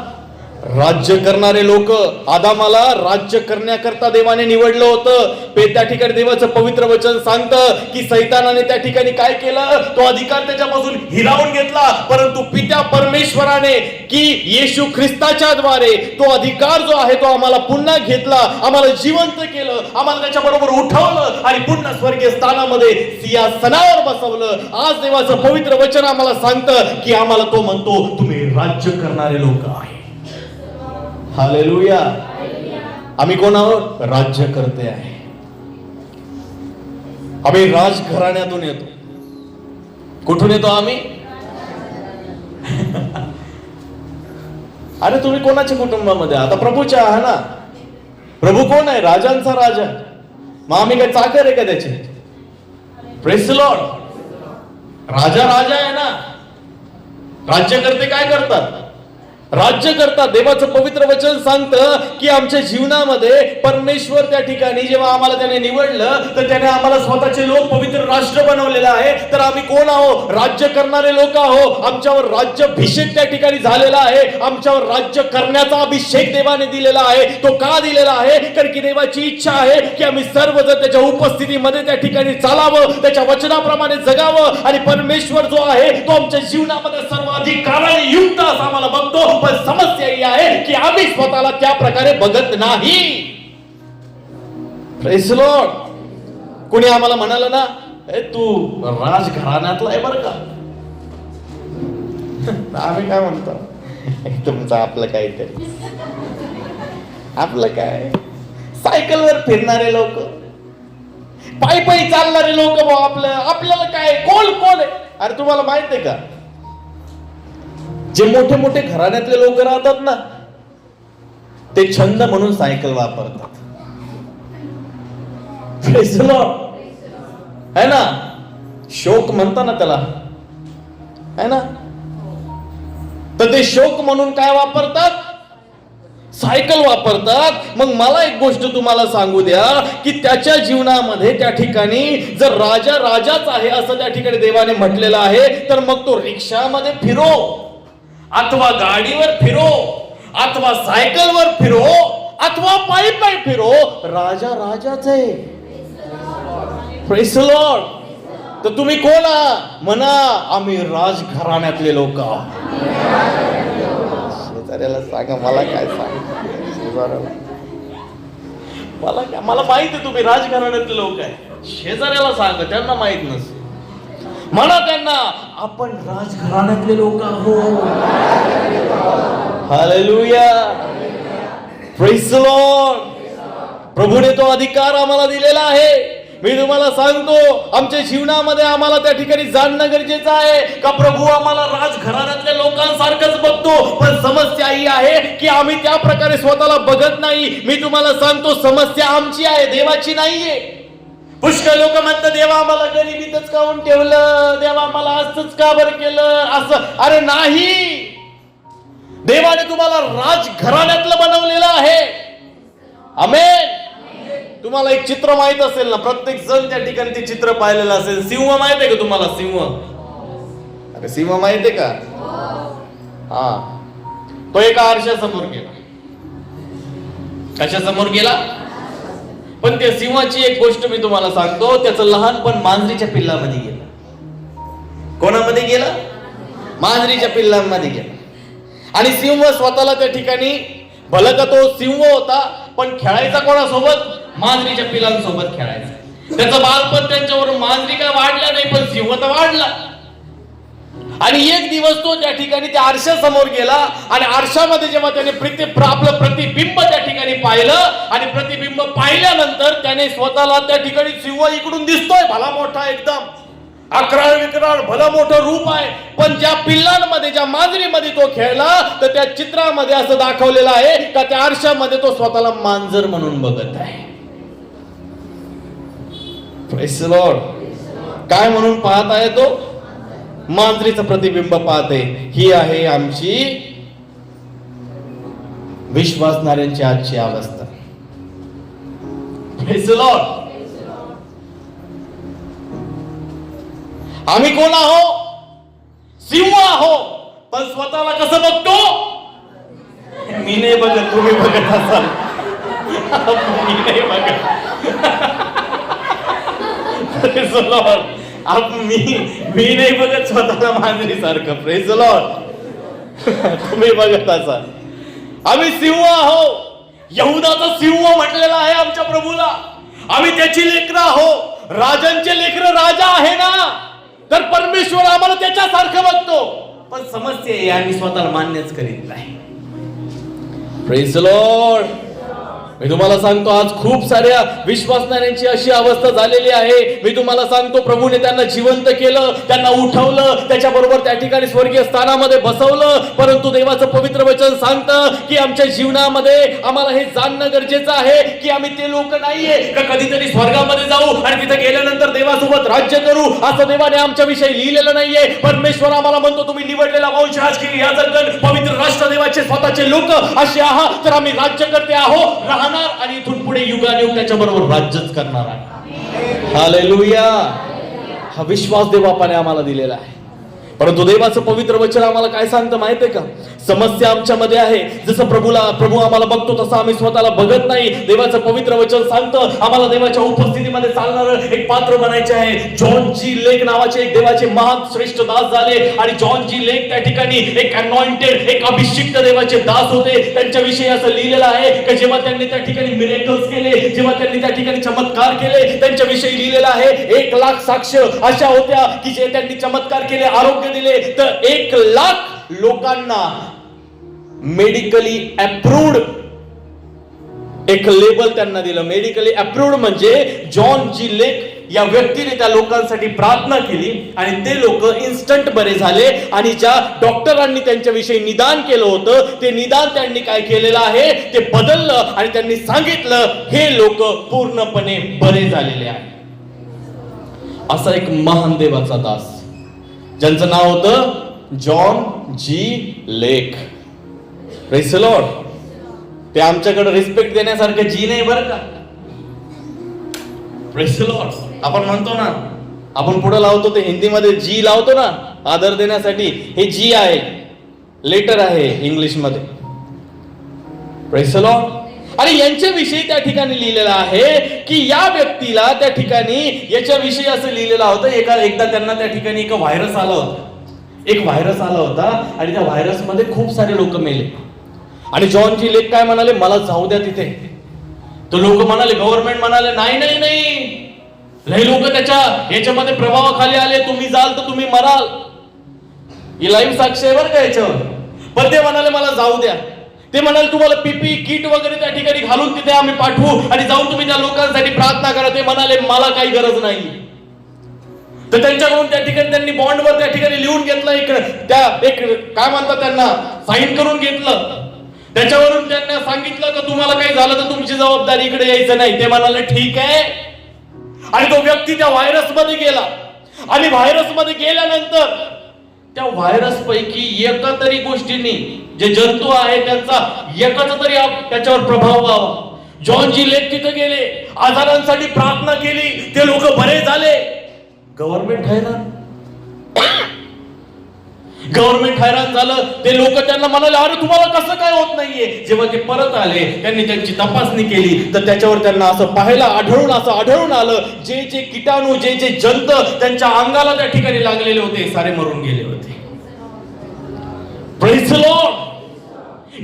राज्य करणारे लोक. आदामाला राज्य करण्याकरता देवाने निवडलं होतं. त्या ठिकाणी देवाचं पवित्र वचन सांगतं की सैतानाने त्या ठिकाणी काय केलं? तो अधिकार त्याच्यापासून हिरावून घेतला. परंतु पित्या परमेश्वराने की येशू ख्रिस्ताच्या द्वारे तो अधिकार जो आहे तो आम्हाला पुन्हा घेतला, आम्हाला जिवंत केलं, आम्हाला त्याच्याबरोबर उठवलं आणि पुन्हा स्वर्गीय स्थानामध्ये सिंहासनावर बसवलं. आज देवाचं पवित्र वचन आम्हाला सांगतं की आम्हाला तो म्हणतो तुम्ही राज्य करणारे लोक आहे. हालेलुया. आम्ही कोण आहोत? राज्य करते आहे. आम्ही राजघराण्यातून येतो. कुठून येतो आम्ही? अरे तुम्ही कोणाच्या कुटुंबामध्ये? आता प्रभूच्या आहात ना. प्रभू कोण आहे? राजांचा राजा. मग आम्ही काय चाकर आहे का त्याचे? Praise the lord. राजा राजा आहे ना. राज्यकर्ते काय करतात? राज्य करतात. देवाचं पवित्र वचन सांगतं की आमच्या जीवनामध्ये परमेश्वर त्या ठिकाणी जेव्हा आम्हाला त्याने निवडलं तर त्याने आम्हाला स्वतःचे लोक, पवित्र राष्ट्र बनवलेलं आहे. तर आम्ही कोण आहोत? राज्य करणारे लोक आहोत. आमच्यावर राज्याभिषेक त्या ठिकाणी झालेला आहे. आमच्यावर राज्य करण्याचा अभिषेक देवाने दिलेला आहे. तो का दिलेला आहे? कारण की देवाची इच्छा आहे की आम्ही सर्वजण त्याच्या उपस्थितीमध्ये त्या ठिकाणी चालावं, त्याच्या वचनाप्रमाणे जगावं. आणि परमेश्वर जो आहे तो आमच्या जीवनामध्ये सर्व अधिकाराने युक्त असं आम्हाला बघतो. पण समस्या ही आहे की आम्ही स्वतःला त्या प्रकारे बघत नाही. Praise the Lord. कोणी आम्हाला म्हणालं ना तू राजघराण्यातला आहे बरं का. आम्ही काय म्हणतो तुमचं आपलं काहीतरी. आपलं काय? सायकलवर फिरणारे लोक, पायी पायी चालणारे लोक. आपल्याला काय? कोण कोण आहे? अरे तुम्हाला माहित आहे का जे मोठे मोठे घराण्यातले लोक राहतात ना ते छंद म्हणून सायकल वापरतात. है ना. शौक म्हणता ना त्याला, है ना. तर ते शौक म्हणून काय वापरतात? सायकल वापरतात. मग मला एक गोष्ट तुम्हाला सांगू द्या की त्याच्या जीवनामध्ये त्या ठिकाणी जर राजा राजाच आहे असं त्या ठिकाणी देवाने म्हटलेलं आहे तर मग तो रिक्षामध्ये फिरो अथवा गाडीवर फिरो अथवा सायकलवर फिरो अथवा पायी पायी फिरो, राजा राजाच आहे. Praise the Lord. तर तुम्ही कोण आहात? म्हणा आम्ही राजघराण्यातले लोक आहोत. शेजाऱ्याला सांगा. मला काय सांग? मला माहित आहे तुम्ही राजघराण्यातले लोक आहे. शेजाऱ्याला सांगा, त्यांना माहित नसेल. म्हणा त्यांना आपण राजघराण्यातले लोक आहोत. हालेलुया. Praise the lord. प्रभूने तो अधिकार आम्हाला दिलेला आहे मी तुम्हाला सांगतो आमच्या जीवनामध्ये आम्हाला त्या ठिकाणी जाणणं गरजेचं आहे का प्रभू आम्हाला राजघराण्यातल्या लोकांसारखंच बघतो, पण समस्या ही आहे की आम्ही त्या प्रकारे स्वतःला बघत नाही. मी तुम्हाला सांगतो समस्या आमची आहे, देवाची नाहीये. पुष्कळ लोक म्हणतात देवा आम्हाला गरिबीतच काऊन ठेवलं, देवा आम्हाला असंच का बरं केलं असं. अरे नाही, देवाने तुम्हाला राजघराण्यातलं बनवलेलं आहे. आमेन. तुम्हाला एक चित्र माहित असेल ना, प्रत्येक जण त्या ठिकाणी ते चित्र पाहिलेलं असेल. सिंह माहित आहे का तुम्हाला? सिंह, अरे सिंह माहित आहे का? हा, तो एका आरशासमोर गेला. कशासमोर गेला? पण त्या सिंहाची एक गोष्ट मी तुम्हाला सांगतो, त्याचं लहानपण मांजरीच्या पिल्लामध्ये गेलं. कोणामध्ये गेलं? मांजरीच्या पिल्लांमध्ये गेलं. आणि सिंह स्वतःला त्या ठिकाणी, भलं का तो सिंह होता पण खेळायचा कोणासोबत? मांजरीच्या पिलांसोबत खेळायचा. त्याचं बालपण त्यांच्यावर मांजरी काय वाढला नाही, पण सिंह तर वाढला. आणि एक दिवस तो त्या ठिकाणी त्या आरशासमोर गेला आणि आरशामध्ये जेव्हा त्याने आपलं प्रतिबिंब त्या ठिकाणी पाहिलं आणि प्रतिबिंब पाहिल्यानंतर त्याने स्वतःला त्या ठिकाणी सिंह इकडून दिसतोय, भला मोठा एकदम अकराळ विकराळ भला मोठं रूप आहे. पण ज्या पिल्लांमध्ये, ज्या मांजरीमध्ये तो खेळला, तर त्या चित्रामध्ये असं दाखवलेलं आहे का त्या आरशामध्ये तो स्वतःला मांजर म्हणून बघत आहे. Praise the Lord. काय म्हणून पाहत आहे तो? मांजरीचं प्रतिबिंब पाहते. ही आहे आमची विश्वासणाऱ्यांची आजची अवस्था. Praise the Lord. आम्ही कोण आहो? सिंह आहो, पण स्वतःला कसं बघतो? मी नाही बघत, तुम्ही बघत असाल. मी नाही बघत. मी नाही बघत स्वतःला मांजरी सारखं. Praise the Lord. तुम्ही बघत असाल. आम्ही सिंह आहो. यहुदाचा सिंह म्हटलेला आहे आमच्या प्रभूला. आम्ही त्याची लेकरं आहो. राजांचे लेकरं राजा आहे ना, तर परमेश्वर आम्हाला त्याच्यासारखं बघतो. पण समस्या आहे आम्ही स्वतःला मान्यच करीत नाही. Praise the lord. मी तुम्हाला सांगतो आज खूप साऱ्या विश्वासणाऱ्यांची अशी अवस्था झालेली आहे. मी तुम्हाला सांगतो प्रभूने त्यांना जिवंत केलं, त्यांना उठवलं, त्याच्याबरोबर त्या ठिकाणी स्वर्गीय स्थानामध्ये बसवलं. परंतु देवाचं पवित्र वचन सांगतं की आमच्या जीवनामध्ये आम्हाला हे जाणणं गरजेचं आहे की आम्ही ते लोक नाहीये का कधीतरी स्वर्गामध्ये जाऊ आणि तिथे गेल्यानंतर देवासोबत राज्य करू, असं देवाने आमच्या विषयी लिहिलेलं नाहीये. परमेश्वर आम्हाला म्हणतो तुम्ही निवडलेला वंश, राजकीय याजकगण, पवित्र राष्ट्र, देवाचे स्वतःचे लोक असे आहात, तर आम्ही राज्यकर्ते आहो आणि इथून पुढे युगानुयुग त्याच्या बरोबर राज्यच करणार आहे. हालेलुया. हा विश्वास देवापाने आम्हाला दिलेला आहे. परंतु देवाचं पवित्र वचन आम्हाला काय सांगतं माहितीये का? समस्या आमच्यामध्ये आहे. जसं प्रभू आम्हाला बघतो तसं आम्ही स्वतःला बघत नाही. देवाचं पवित्र वचन सांगतं आम्हाला देवाच्या उपस्थितीमध्ये चालणारं एक पात्र बनायचे आहे. जॉन जी लेक नावाचे एक देवाचे महान श्रेष्ठ दास झाले आणि जॉन जी लेक त्या ठिकाणी एक अनॉइंटेड, एक अभिषिक्त देवाचे दास होते. त्यांच्याविषयी असं लिहिलेलं आहे की जेव्हा त्यांनी त्या ठिकाणी मिरेकल्स केले, जेव्हा त्यांनी त्या ठिकाणी चमत्कार केले, त्यांच्याविषयी लिहिलेलं आहे 1,00,000 साक्ष अशा होत्या की जे त्यांनी चमत्कार केले, आरोग्य दिले. तर 1,00,000 लोकांना मेडिकली अप्रूव्ड एक लेबल त्यांना दिलं. मेडिकली अप्रूव्ड म्हणजे जॉन जी लेक या व्यक्तीने त्या लोकांसाठी प्रार्थना केली आणि ते लोक इन्स्टंट बरे झाले. आणि ज्या डॉक्टरांनी त्यांच्याविषयी निदान केलं होतं ते निदान त्यांनी काय केलेलं आहे ते बदललं आणि त्यांनी सांगितलं हे लोक पूर्णपणे बरे झालेले आहेत. असा एक महान देवाचा दास ज्यांचं नाव होतं John G Lake. Praise the Lord. ते आमच्याकडे रिस्पेक्ट देण्यासारखं जी नाही बरं का. Praise the Lord. आपण म्हणतो ना, आपण पुढे लावतो ते हिंदीमध्ये जी लावतो ना आदर देण्यासाठी, हे जी आहे, लेटर आहे इंग्लिश मध्ये. Praise the Lord. आणि यांच्याविषयी त्या ठिकाणी लिहिलेलं आहे की या व्यक्तीला त्या ठिकाणी याच्याविषयी असं लिहिलेलं होतं. एकदा त्यांना त्या ठिकाणी एक व्हायरस आला होता. एक व्हायरस आला होता आणि त्या व्हायरस मध्ये खूप सारे लोक मेले. आणि जॉन जी लेक काय म्हणाले, मला जाऊ द्या तिथे. तो लोक म्हणाले, गव्हर्नमेंट म्हणाले नाही नाही नाही, लय लोक त्याच्या याच्यामध्ये प्रभावाखाली आले, तुम्ही जाल तर तुम्ही मराल. ही लाईव्ह साक्ष आहे बरं का याच्यावर. पण ते म्हणाले मला जाऊ द्या. ते म्हणाले तुम्हाला पीपी किट वगैरे त्या ठिकाणी घालून तिथे आम्ही पाठवू आणि जाऊन तुम्ही त्या लोकांसाठी प्रार्थना करा. ते म्हणाले मला काही गरज नाही. तर त्यांच्याकडून त्या ठिकाणी त्यांनी बॉन्डवर त्या ठिकाणी लिहून घेतलं, एक काय म्हणतात त्यांना साईन करून घेतलं. त्याच्यावरून त्यांना सांगितलं की तुम्हाला काही झालं तर तुमची जबाबदारी, इकडे यायचं नाही. ते म्हणाले ठीक आहे. आणि तो व्यक्ती त्या व्हायरस मध्ये गेला आणि व्हायरस मध्ये गेल्यानंतर त्या व्हायरस पैकी एका तरी गोष्टीने जे जंतू आहे त्यांचा एकाचा तरी त्याच्यावर प्रभाव व्हावा. जॉनजी लेक तिथे गेले, आजारांसाठी प्रार्थना केली, ते लोक बरे झाले. गव्हर्नमेंट हैराण झालं. ते लोक त्यांना म्हणाले अरे तुम्हाला कसं काय होत नाहीये. जेव्हा ते परत आले त्यांनी त्यांची तपासणी केली तर त्याच्यावर त्यांना असं आढळून आलं जे जे किटाणू जे जे जंत त्यांच्या अंगाला त्या ठिकाणी लागलेले होते सारे मरून गेले होते. Praise the Lord.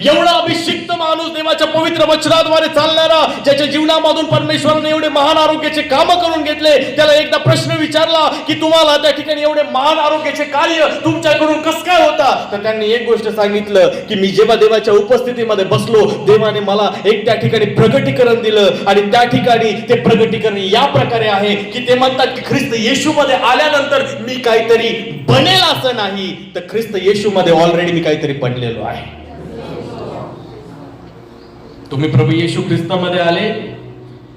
एवढा अभिषिक्त माणूस, देवाच्या पवित्र वचनाद्वारे चालणारा, ज्याच्या जीवनामधून परमेश्वराने एवढे महान आरोग्याचे काम करून घेतले, त्याला एकदा प्रश्न विचारला की तुम्हाला त्या ठिकाणी एवढे महान आरोग्याचे कार्य तुमच्याकडून कसं काय होता. तर त्यांनी एक गोष्ट सांगितलं की मी जेव्हा देवाच्या उपस्थितीमध्ये बसलो, देवाने मला एक त्या ठिकाणी प्रगटीकरण दिलं आणि त्या ठिकाणी ते प्रगटीकरण या प्रकारे आहे की ते म्हणतात की ख्रिस्त येशूमध्ये आल्यानंतर मी काहीतरी बनेल असं नाही, तर ख्रिस्त येशूमध्ये ऑलरेडी मी काहीतरी बनलेलो आहे. तुम्ही प्रभू येशू ख्रिस्तामध्ये आले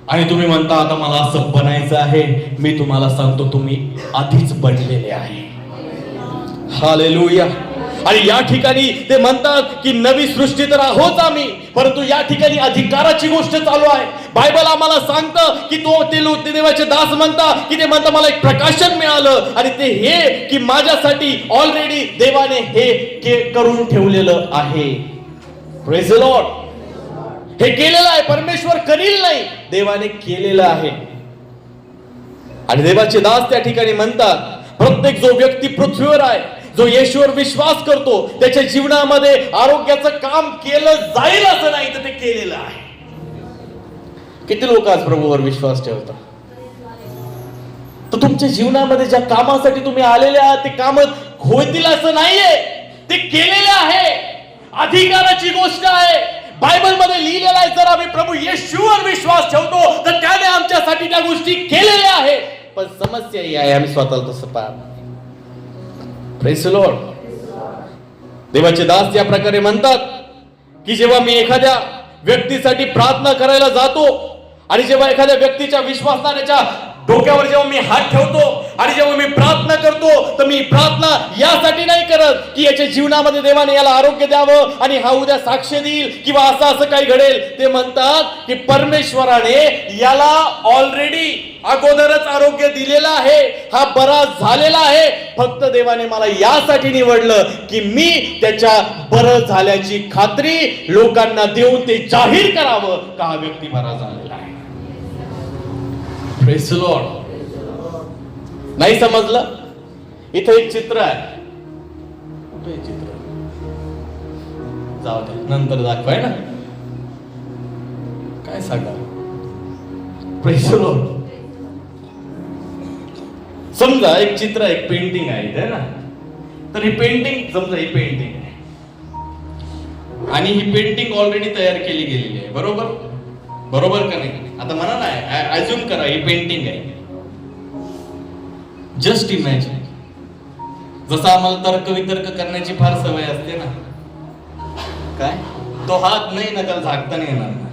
आणि तुम्ही म्हणता आता मला असं बनायचं आहे. मी तुम्हाला सांगतो तुम्ही आधीच बनलेले आहे. हालेलुया. आणि या ठिकाणी ते म्हणतात की नवी सृष्टी तर आहोत आम्ही, परंतु या ठिकाणी अधिकाराची गोष्ट चालू आहे. बायबल आम्हाला सांगतं की ते देवाचे दास म्हणतात की ते म्हणतात मला एक प्रकाशन मिळालं आणि ते हे की माझ्यासाठी ऑलरेडी देवाने हे करून ठेवलेलं आहे. Praise the Lord. हे केलेलं आहे, परमेश्वर करील नाही, देवाने केलेलं आहे. आणि देवाचे दास त्या ठिकाणी म्हणतात प्रत्येक जो व्यक्ती पृथ्वीवर आहे जो येशूवर विश्वास करतो त्याच्या जीवनामध्ये आरोग्याचं काम केलं जाईल असं नाही तर ते केलेलं आहे. किती लोक आज प्रभूवर विश्वास ठेवतात. तर तुमच्या जीवनामध्ये ज्या कामासाठी तुम्ही आलेले आहात ते काम होतील असं नाहीये, ते केलेले आहे. अधिकाराची गोष्ट आहे. बायबल मध्ये लिहिलेला आहे जर आम्ही प्रभू येशूवर विश्वास ठेवतो तर त्याने आमच्यासाठी त्या गोष्टी केलेल्या आहेत. पण समस्या ही आहे आम्ही स्वतःला तसं पाहतो. Praise the Lord. देवाचे दास या प्रकारे म्हणतात की जेव्हा मी एखाद्या व्यक्तीसाठी प्रार्थना करायला जातो आणि जेव्हा एखाद्या व्यक्तीच्या विश्वासाच्या डोक्यावर जेव्हा मी हात ठेवतो आणि जेव्हा मी प्रार्थना करतो तर मी प्रार्थना यासाठी नाही करत की याच्या जीवनामध्ये देवाने याला आरोग्य द्यावं आणि हा उद्या साक्ष देईल किंवा असं काही घडेल. ते म्हणतात की परमेश्वराने याला ऑलरेडी अगोदरच आरोग्य दिलेलं आहे, हा बरा झालेला आहे. फक्त देवाने मला यासाठी निवडलं की मी त्याच्या बरं झाल्याची खात्री लोकांना देऊन ते जाहीर करावं का हा व्यक्ती बरा झालेला आहे. Praise the Lord. नाही समजलं. इथे एक चित्र आहे. कुठे चित्र जाऊ दे नंतर दाखवाय ना. काय सांगा. Praise the Lord. समजा एक चित्र एक पेंटिंग आहे इथे ना. तर ही पेंटिंग समजा ही पेंटिंग आहे आणि ही पेंटिंग ऑलरेडी तयार केली गेलेली आहे. बरोबर का नाही. आता म्हणा ना अज्युम करा ही पेंटिंग आहे. Just imagine. जसं आम्हाला तर्क वितर्क करण्याची फार सवय असते ना. काय तो हात नाही नका झाकता नाही येणार ना.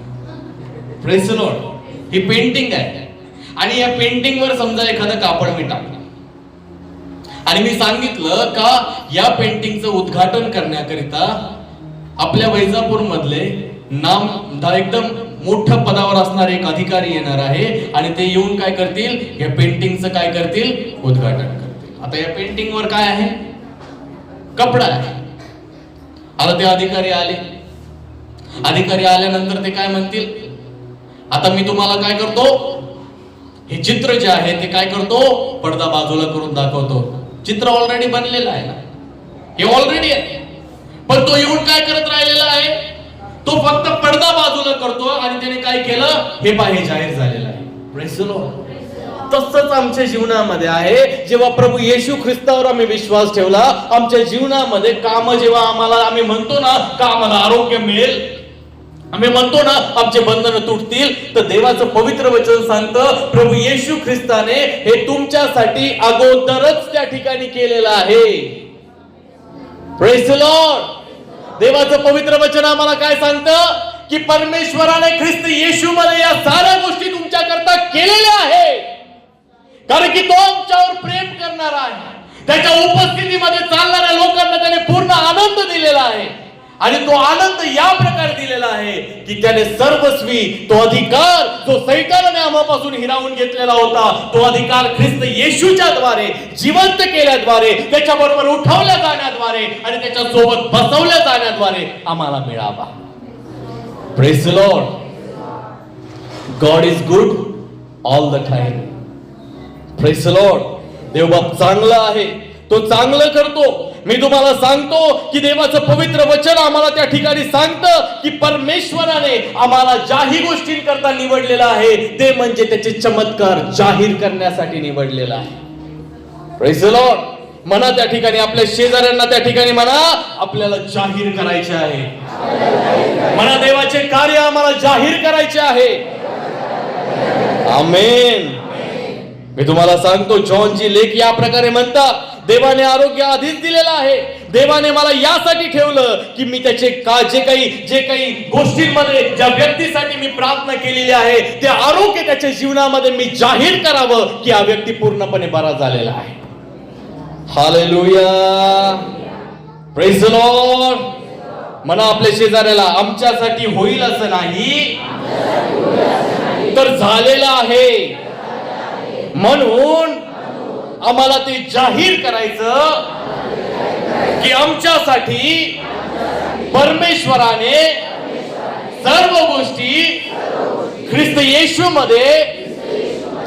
Praise the Lord. He painting आहे आणि या पेंटिंग वर समजा एखादं कापड मी टाकलं आणि मी सांगितलं का या पेंटिंगचं उद्घाटन करण्याकरिता आपल्या वैजापूर मधले एकदम मोठ्या पदावर असणारे एक अधिकारी येणार आहे आणि ते येऊन काय करतील या पेंटिंगचं काय करतील उद्घाटन करतील. आता या पेंटिंग वर काय आहे कपडा आहे. आता ते अधिकारी आल्यानंतर ते काय म्हणतील आता मी तुम्हाला काय करतो हे चित्र जे आहे ते काय करतो पडदा बाजूला करून दाखवतो. चित्र ऑलरेडी बनलेलं आहे ना. हे ऑलरेडी आहे पण तो येऊन काय करत राहिलेला आहे तो फक्त पडदा बाजूला करतो आणि त्याने काय केलं हे जाहीर झालेलं आहे. Praise the Lord. तसंच आमच्या जीवनामध्ये आहे. जेव्हा प्रभू येशू ख्रिस्तावर आम्ही विश्वास ठेवला, आमच्या जीवनामध्ये काम जेव्हा आम्ही म्हणतो ना का आम्हाला आरोग्य मिळेल, आम्ही म्हणतो ना आमचे बंधन तुटतील, तर देवाचं पवित्र वचन सांगतं प्रभू येशू ख्रिस्ताने हे तुमच्यासाठी अगोदरच त्या ठिकाणी केलेलं आहे. Praise the lord. देवाचं पवित्र वचन आम्हाला काय सांगतं की परमेश्वराने ख्रिस्त येशूमध्ये या साऱ्या गोष्टी तुमच्या करता केलेल्या आहे, कारण की तो आमच्यावर प्रेम करणारा आहे. त्याच्या उपस्थितीमध्ये चालणाऱ्या लोकांना त्याने पूर्ण आनंद दिलेला आहे, आणि तो आनंद या प्रकारे दिलेला आहे की त्याने सर्वस्वी तो अधिकार जो सैतानाने आम्हापासून हिरावून घेतलेला होता, तो अधिकार ख्रिस्त येशूच्या द्वारे जिवंत केल्याद्वारे, त्याच्याबरोबर उठवल्या जाण्याद्वारे आणि त्याच्या सोबत बसवल्या जाण्याद्वारे आम्हाला मिळावा. Praise the lord. God is good all the time. Praise the lord. देव बाप चांगला आहे, तो चांगलं करतो. मी तुम्हाला सांगतो की देवाचं पवित्र वचन आम्हाला त्या ठिकाणी सांगतं की परमेश्वराने आम्हाला ज्याही गोष्टींकरता निवडलेलं आहे ते म्हणजे त्याचे चमत्कार जाहीर करण्यासाठी निवडलेलं आहे. Praise the Lord. म्हणा त्या ठिकाणी आपल्या शेजाऱ्यांना त्या ठिकाणी म्हणा आपल्याला जाहीर करायचे आहे. म्हणा देवाचे कार्य आम्हाला जाहीर करायचे आहे. आमेन. मी तुम्हाला सांगतो जॉनची लेख या प्रकारे म्हणतात, देवाने आरोग्य आधीच दिलेलं आहे. देवाने मला यासाठी ठेवलं की मी त्याचे जे काही गोष्टींमध्ये ज्या व्यक्तीसाठी मी प्रार्थना केलेली आहे ते आरोग्य त्याच्या जीवनामध्ये मी जाहीर करावं की हा व्यक्ती पूर्णपणे बरा झालेला आहे. हालेलुया. Praise the Lord. म्हणा आपल्या शेजाऱ्याला आमच्यासाठी होईल असं नाही तर झालेलं आहे, म्हणून आम्हाला ते जाहीर करायचं की आमच्यासाठी परमेश्वराने सर्व गोष्टी ख्रिस्त येशू मध्ये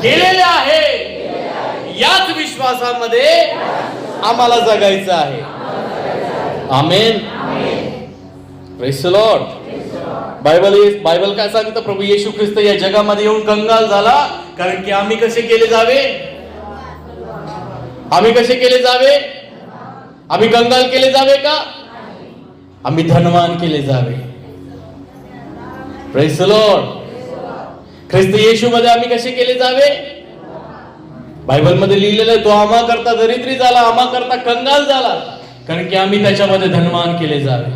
केलेल्या आहे. याच विश्वासामध्ये आम्हाला जगायचं आहे. Amen. Praise the lord. Bible काय सांगतं, प्रभू येशू ख्रिस्त या जगामध्ये येऊन कंगाल झाला कारण की आम्ही कसे केले जावे, आम्ही कसे केले जावे, आम्ही कंगाल केले जावे का, आम्ही धनवान केले जावे. Praise the lord. Khrist Yeshu मध्ये आम्ही कसे केले जावे, बायबल मध्ये लिहिलेलं आहे तो आम्हा करता दरिद्री झाला, आम्हा करता कंगाल झाला कारण की आम्ही त्याच्यामध्ये धनवान केले जावे.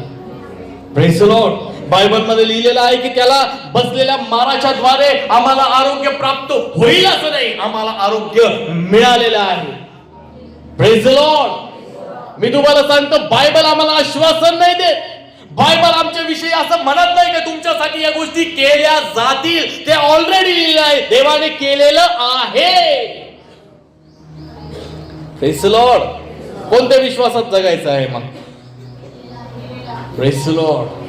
Praise the lord. बायबल मध्ये लिहिलेलं आहे की त्याला बसलेल्या माराच्या द्वारे आम्हाला आरोग्य प्राप्त होईल असं नाही, आम्हाला आरोग्य मिळालेलं आहे. Praise the lord. मी तुम्हाला सांगतो बायबल आम्हाला आश्वासन नाही देत. बायबल आमच्या विषयी असं म्हणत नाही की तुमच्यासाठी या गोष्टी केल्या जातील, ते ऑलरेडी लिहिलं आहे, देवाने केलेलं आहे. Praise the Lord. कोणत्या विश्वासात जगायचं आहे मग. Praise the Lord.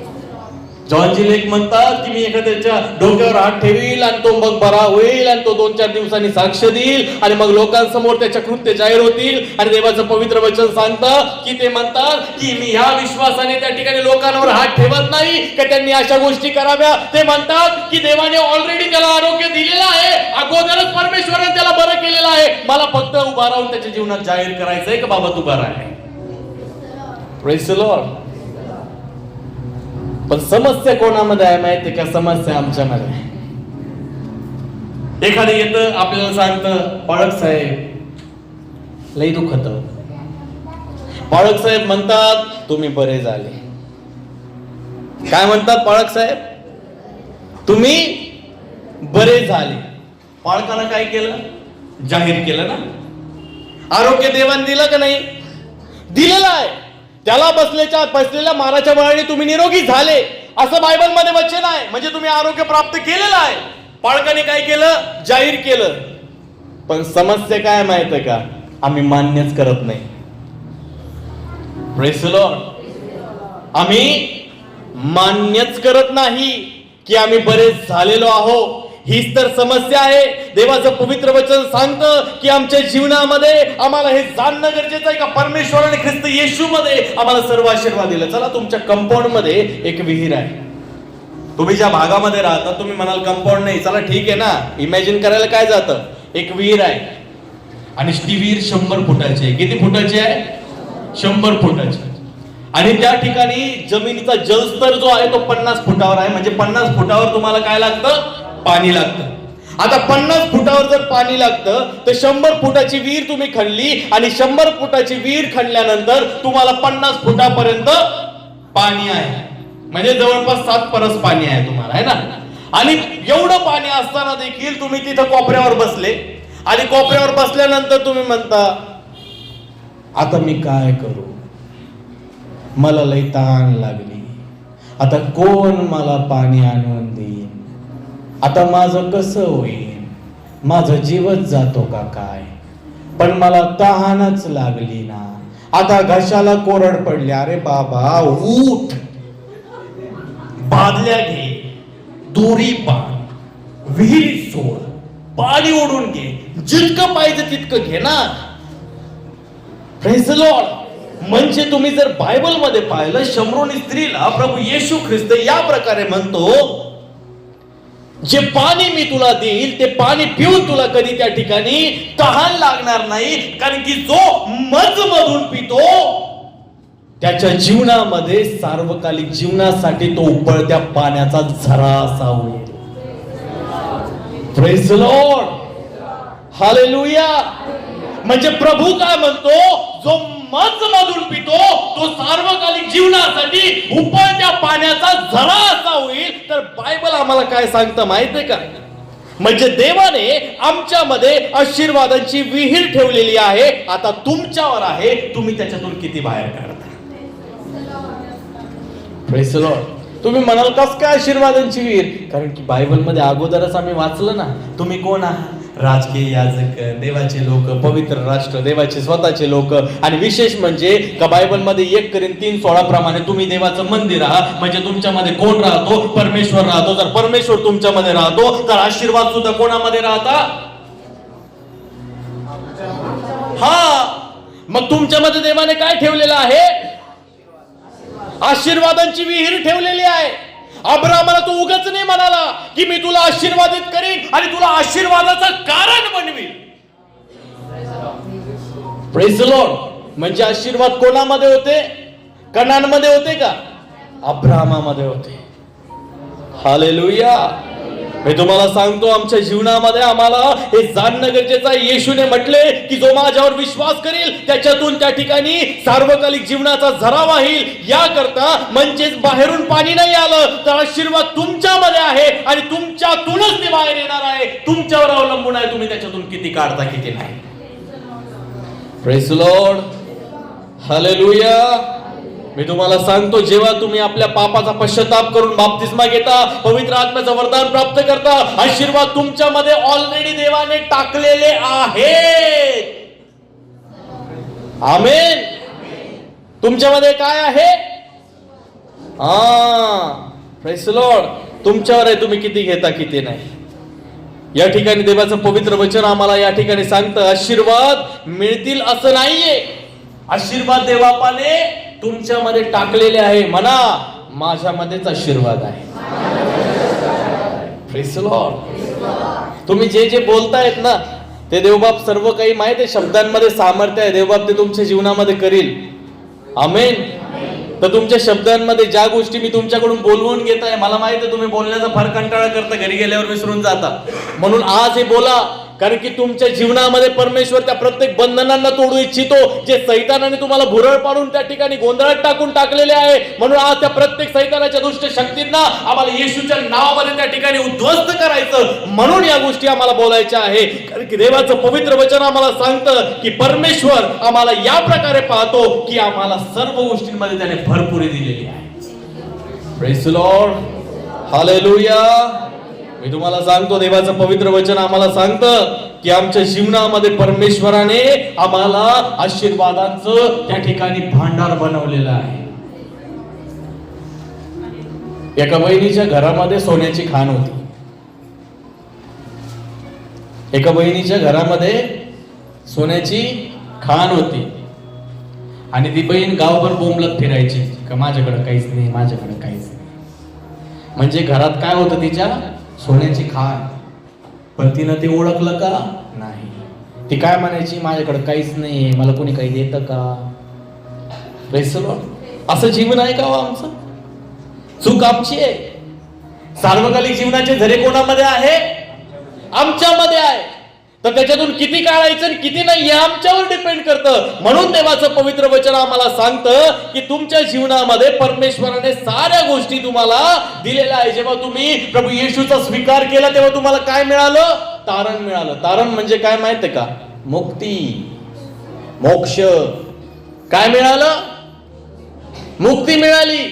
जॉनची लेख म्हणतात की मी एखाद्याच्या डोक्यावर हात ठेवील आणि तो मग बरा होईल आणि तो 2-4 दिवसांनी साक्ष देईल आणि मग लोकांसमोर त्याच्या कृत्य जाहीर होतील. आणि देवाचं पवित्र वचन सांगतं की ते म्हणतात की मी ह्या विश्वासाने त्या ठिकाणी लोकांवर हात ठेवत नाही की त्यांनी अशा गोष्टी कराव्या. ते म्हणतात की देवाने ऑलरेडी त्याला आरोग्य दिलेलं आहे, अगोदरच परमेश्वराने त्याला बरं केलेलं आहे, मला फक्त उभा राहून त्याच्या जीवनात जाहीर करायचंय की बाबा तू बरा आहे. Praise the Lord. पण समस्या कोणामध्ये आहे माहिती का, समस्या आमच्यामध्ये. एखादं येतं आपल्याला सांगतं पाळक साहेब लई दुखत. पाळक साहेब म्हणतात तुम्ही बरे झाले. काय म्हणतात पाळक साहेब, तुम्ही बरे झाले. पाळकानं काय केलं, जाहीर केलं ना. आरोग्य देवाने दिलं का नाही, दिलेलं आहे. त्याला बसलेल्या माराच्या बळाने तुम्ही निरोगी झाले असं बायबल मध्ये वचन आहे, म्हणजे तुम्ही आरोग्य प्राप्त केलेलं आहे. पाळकाने काय केलं, जाहीर केलं. पण समस्या काय माहिती का, आम्ही मान्यच करत नाही. Praise the Lord. आम्ही मान्यच करत नाही की आम्ही बरेच झालेलो आहोत. हीच तर समस्या आहे. देवाचं पवित्र वचन सांगतं की आमच्या जीवनामध्ये आम्हाला हे जाणणं गरजेचं आहे का परमेश्वराने ख्रिस्त येशू मध्ये आम्हाला सर्व आशीर्वाद दिला. चला तुमच्या कंपाऊंड मध्ये एक विहीर आहे. तुम्ही ज्या भागामध्ये राहता तुम्ही म्हणाल कंपाऊंड नाही, चला ठीक आहे ना, इमॅजिन करायला काय जातं. एक विहीर आहे आणि ती विहीर 100 फुटाची आहे. किती फुटाची आहे? 100 फुटाची. आणि त्या ठिकाणी जमिनीचा जलस्तर जो आहे तो 50 फुटावर आहे. म्हणजे 50 फुटावर तुम्हाला काय लागतं? पाणी लागतं. आता 50 फुटावर जर पाणी लागतं तर 100 फुटाची विहीर तुम्ही खणली आणि 100 फुटाची विहीर खणल्यानंतर तुम्हाला 50 फुटापर्यंत पाणी आहे. म्हणजे जवळपास 7 परस पाणी आहे तुम्हाला, आहे ना. आणि एवढं पाणी असताना देखील तुम्ही तिथं कोपऱ्यावर बसले आणि कोपऱ्यावर बसल्यानंतर तुम्ही म्हणता आता मी काय करू, मला लई तहान लागली, आता कोण मला पाणी आणून देईन, आता माझं कसं होईल, माझं जीवच जातो का काय, पण मला तहानच लागली ना, आता घशाला कोरड पडली. अरे बाबा उठ, बादल्या घे, दोरी बांध, विहीर सोड, पाणी ओढून घे, जितकं पाहिजे तितकं घे ना. Praise the Lord. म्हणजे तुम्ही जर बायबल मध्ये पाहिलं, शमरोनी स्त्रीला प्रभू येशू ख्रिस्त या प्रकारे म्हणतो, जे पाणी मी तुला देईल ते पाणी पिऊन तुला कधी त्या ठिकाणी तहान लागणार नाही, कारण की जो मधून पितो त्याच्या जीवनामध्ये सार्वकालिक जीवनासाठी तो उकळत्या पाण्याचा झरा असा होईल. Praise the Lord. हालेलुया. म्हणजे प्रभू काय म्हणतो, जो मधून पितो तो सार्वकालिक जीवनासाठी उकळत्या पाण्याचा झरा असा होईल. तर बायबल आम्हाला काय सांगतं माहितीये का? म्हणजे देवाने आमच्यामध्ये आशीर्वादांची विहीर ठेवलेली आहे. आता तुमच्यावर आहे, तुम्ही त्याच्यातून किती बाहेर काढता. Praise the Lord. तुम्ही म्हणाल कस काय आशीर्वादांची विहीर? कारण की बायबल मध्ये अगोदरच आम्ही वाचलं ना, तुम्ही कोण आहात? राजकीय याजक, देवाचे लोक, पवित्र राष्ट्र, देवाचे स्वतःचे लोक. आणि विशेष म्हणजे का बायबल मध्ये 1 करीन 3:16 प्रमाणे तुम्ही देवाचं मंदिर आहात. म्हणजे तुमच्यामध्ये कोण राहतो? परमेश्वर राहतो. जर परमेश्वर तुमच्यामध्ये राहतो तर आशीर्वाद सुद्धा कोणामध्ये राहता? हा. मग तुमच्यामध्ये देवाने काय ठेवलेलं आहे? आशीर्वादांची विहीर ठेवलेली आहे. अब्राहमाला तो उगाच नाही म्हणाला की मी तुला आशीर्वादित करीन आणि तुला आशीर्वादाचं कारण बनवीन. Praise the Lord. म्हणजे आशीर्वाद कोणामध्ये होते? कनानमध्ये होते का? अब्राहमामध्ये होते. हालेलुया. मी तुम्हाला सांगतो, आमच्या जीवनामध्ये आम्हाला हे जाणणं गरजेचं आहे. येशूने म्हटले की जो माझ्यावर विश्वास करेल त्याच्यातून त्या ठिकाणी सार्वकालिक जीवनाचा झरा वाहील. या करता म्हणजेच बाहेरून पाणी नाही आलं तर आशीर्वाद तुमच्यामध्ये आहे आणि तुमच्यातूनच ते बाहेर येणार आहे. तुमच्यावर अवलंबून आहे तुम्ही त्याच्यातून किती काढता किती नाही. Praise the Lord. हालेलुया. मी तुम्हाला सांगतो, जेव्हा तुम्ही आपल्या पापाचा पश्चाताप करून बाप्तिस्मा घेता, पवित्र आत्म्याचं वरदान प्राप्त करता, आशीर्वाद तुमच्यामध्ये ऑलरेडी देवाने टाकलेले आहेत. आमेन. तुमच्यामध्ये काय आहे? Praise the Lord. तुमच्यावर आहे तुम्ही किती घेता किती नाही. या ठिकाणी देवाचं पवित्र वचन आम्हाला या ठिकाणी सांगतं, आशीर्वाद मिळतील असं नाहीये. आशीर्वाद देवबापाने तुमच्यामध्ये टाकलेले आहे. म्हणा, माझ्यामध्येच आशीर्वाद आहे. Praise the Lord. तुम्ही जे जे बोलतायत ना ते देवबाप सर्व काही माहित आहे. शब्दांमध्ये सामर्थ्य आहे. देवबाप ते तुमच्या जीवनामध्ये करील. आमेन. तर तुमच्या शब्दांमध्ये ज्या गोष्टी मी तुमच्याकडून बोलवून घेत आहे, मला माहित आहे तुम्ही बोलण्याचा फार कंटाळा करता, घरी गेल्यावर विसरून जाता. म्हणून आज हे बोला, कारण की तुमच्या जीवनामध्ये परमेश्वर त्या प्रत्येक बंधनांना तोडू इच्छितो जे सैतानाने तुम्हाला भुरळ पाडून त्या ठिकाणी गोंधळात टाकून टाकलेले आहे. म्हणून आज त्या प्रत्येक सैतानाच्या दुष्ट शक्तींना आम्हाला येशूच्या नावामध्ये त्या ठिकाणी उद्ध्वस्त करायचं. म्हणून या गोष्टी आम्हाला बोलायच्या आहे. कारण की देवाचं पवित्र वचन आम्हाला सांगतं की परमेश्वर आम्हाला या प्रकारे पाहतो की आम्हाला सर्व गोष्टींमध्ये त्याने भरपुरी दिलेली आहे. Praise the Lord. हालेलुया. मी तुम्हाला सांगतो, देवाचं पवित्र वचन आम्हाला सांगतं की आमच्या जीवनामध्ये परमेश्वराने आम्हाला आशीर्वादांचं त्या ठिकाणी भांडार बनवलेलं आहे. एका बहिणीच्या घरामध्ये सोन्याची खाण होती. एका बहिणीच्या घरामध्ये सोन्याची खाण होती आणि ती बहीण गावभर बोंबलत फिरायची का माझ्याकडे काहीच नाही, माझ्याकडे काहीच नाही. म्हणजे घरात काय होतं? तिच्या सोन्याची खाण. पण तिनं ते ओळखलं का? नाही. ती काय म्हणायची, माझ्याकडे काहीच नाही, मला कोणी काही देतं का? Praise the Lord. असं जीवन आहे का हो आमचं? चूक आमची आहे. सार्वकालिक जीवनाचे झरे कोणामध्ये आहे? आमच्यामध्ये आहे. तर त्याच्यातून किती काढायचं आणि किती नाही हे आमच्यावर डिपेंड करतं. म्हणून देवाचं पवित्र वचन आम्हाला सांगतं की तुमच्या जीवनामध्ये परमेश्वराने साऱ्या गोष्टी तुम्हाला दिलेल्या आहे. जेव्हा तुम्ही प्रभू येशूचा स्वीकार केला तेव्हा तुम्हाला काय मिळालं? तारण मिळालं. तारण म्हणजे काय माहितीये का? मुक्ती, मोक्ष. काय मिळालं? मुक्ती मिळाली.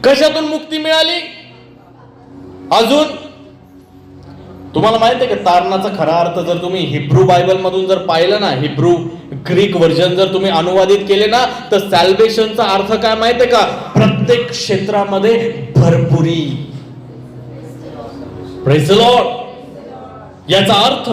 कशातून मुक्ती मिळाली? अजून तुम्हाला माहिती आहे का तारणाचा खरा अर्थ जर तुम्ही हिब्रू बायबल मधून जर पाहिलं ना, हिब्रू ग्रीक व्हर्जन जर तुम्ही अनुवादित केले ना, तर सॅल्वेशनचा अर्थ काय माहिती आहे का? प्रत्येक क्षेत्रामध्ये भरपुरी. Praise the Lord. याचा अर्थ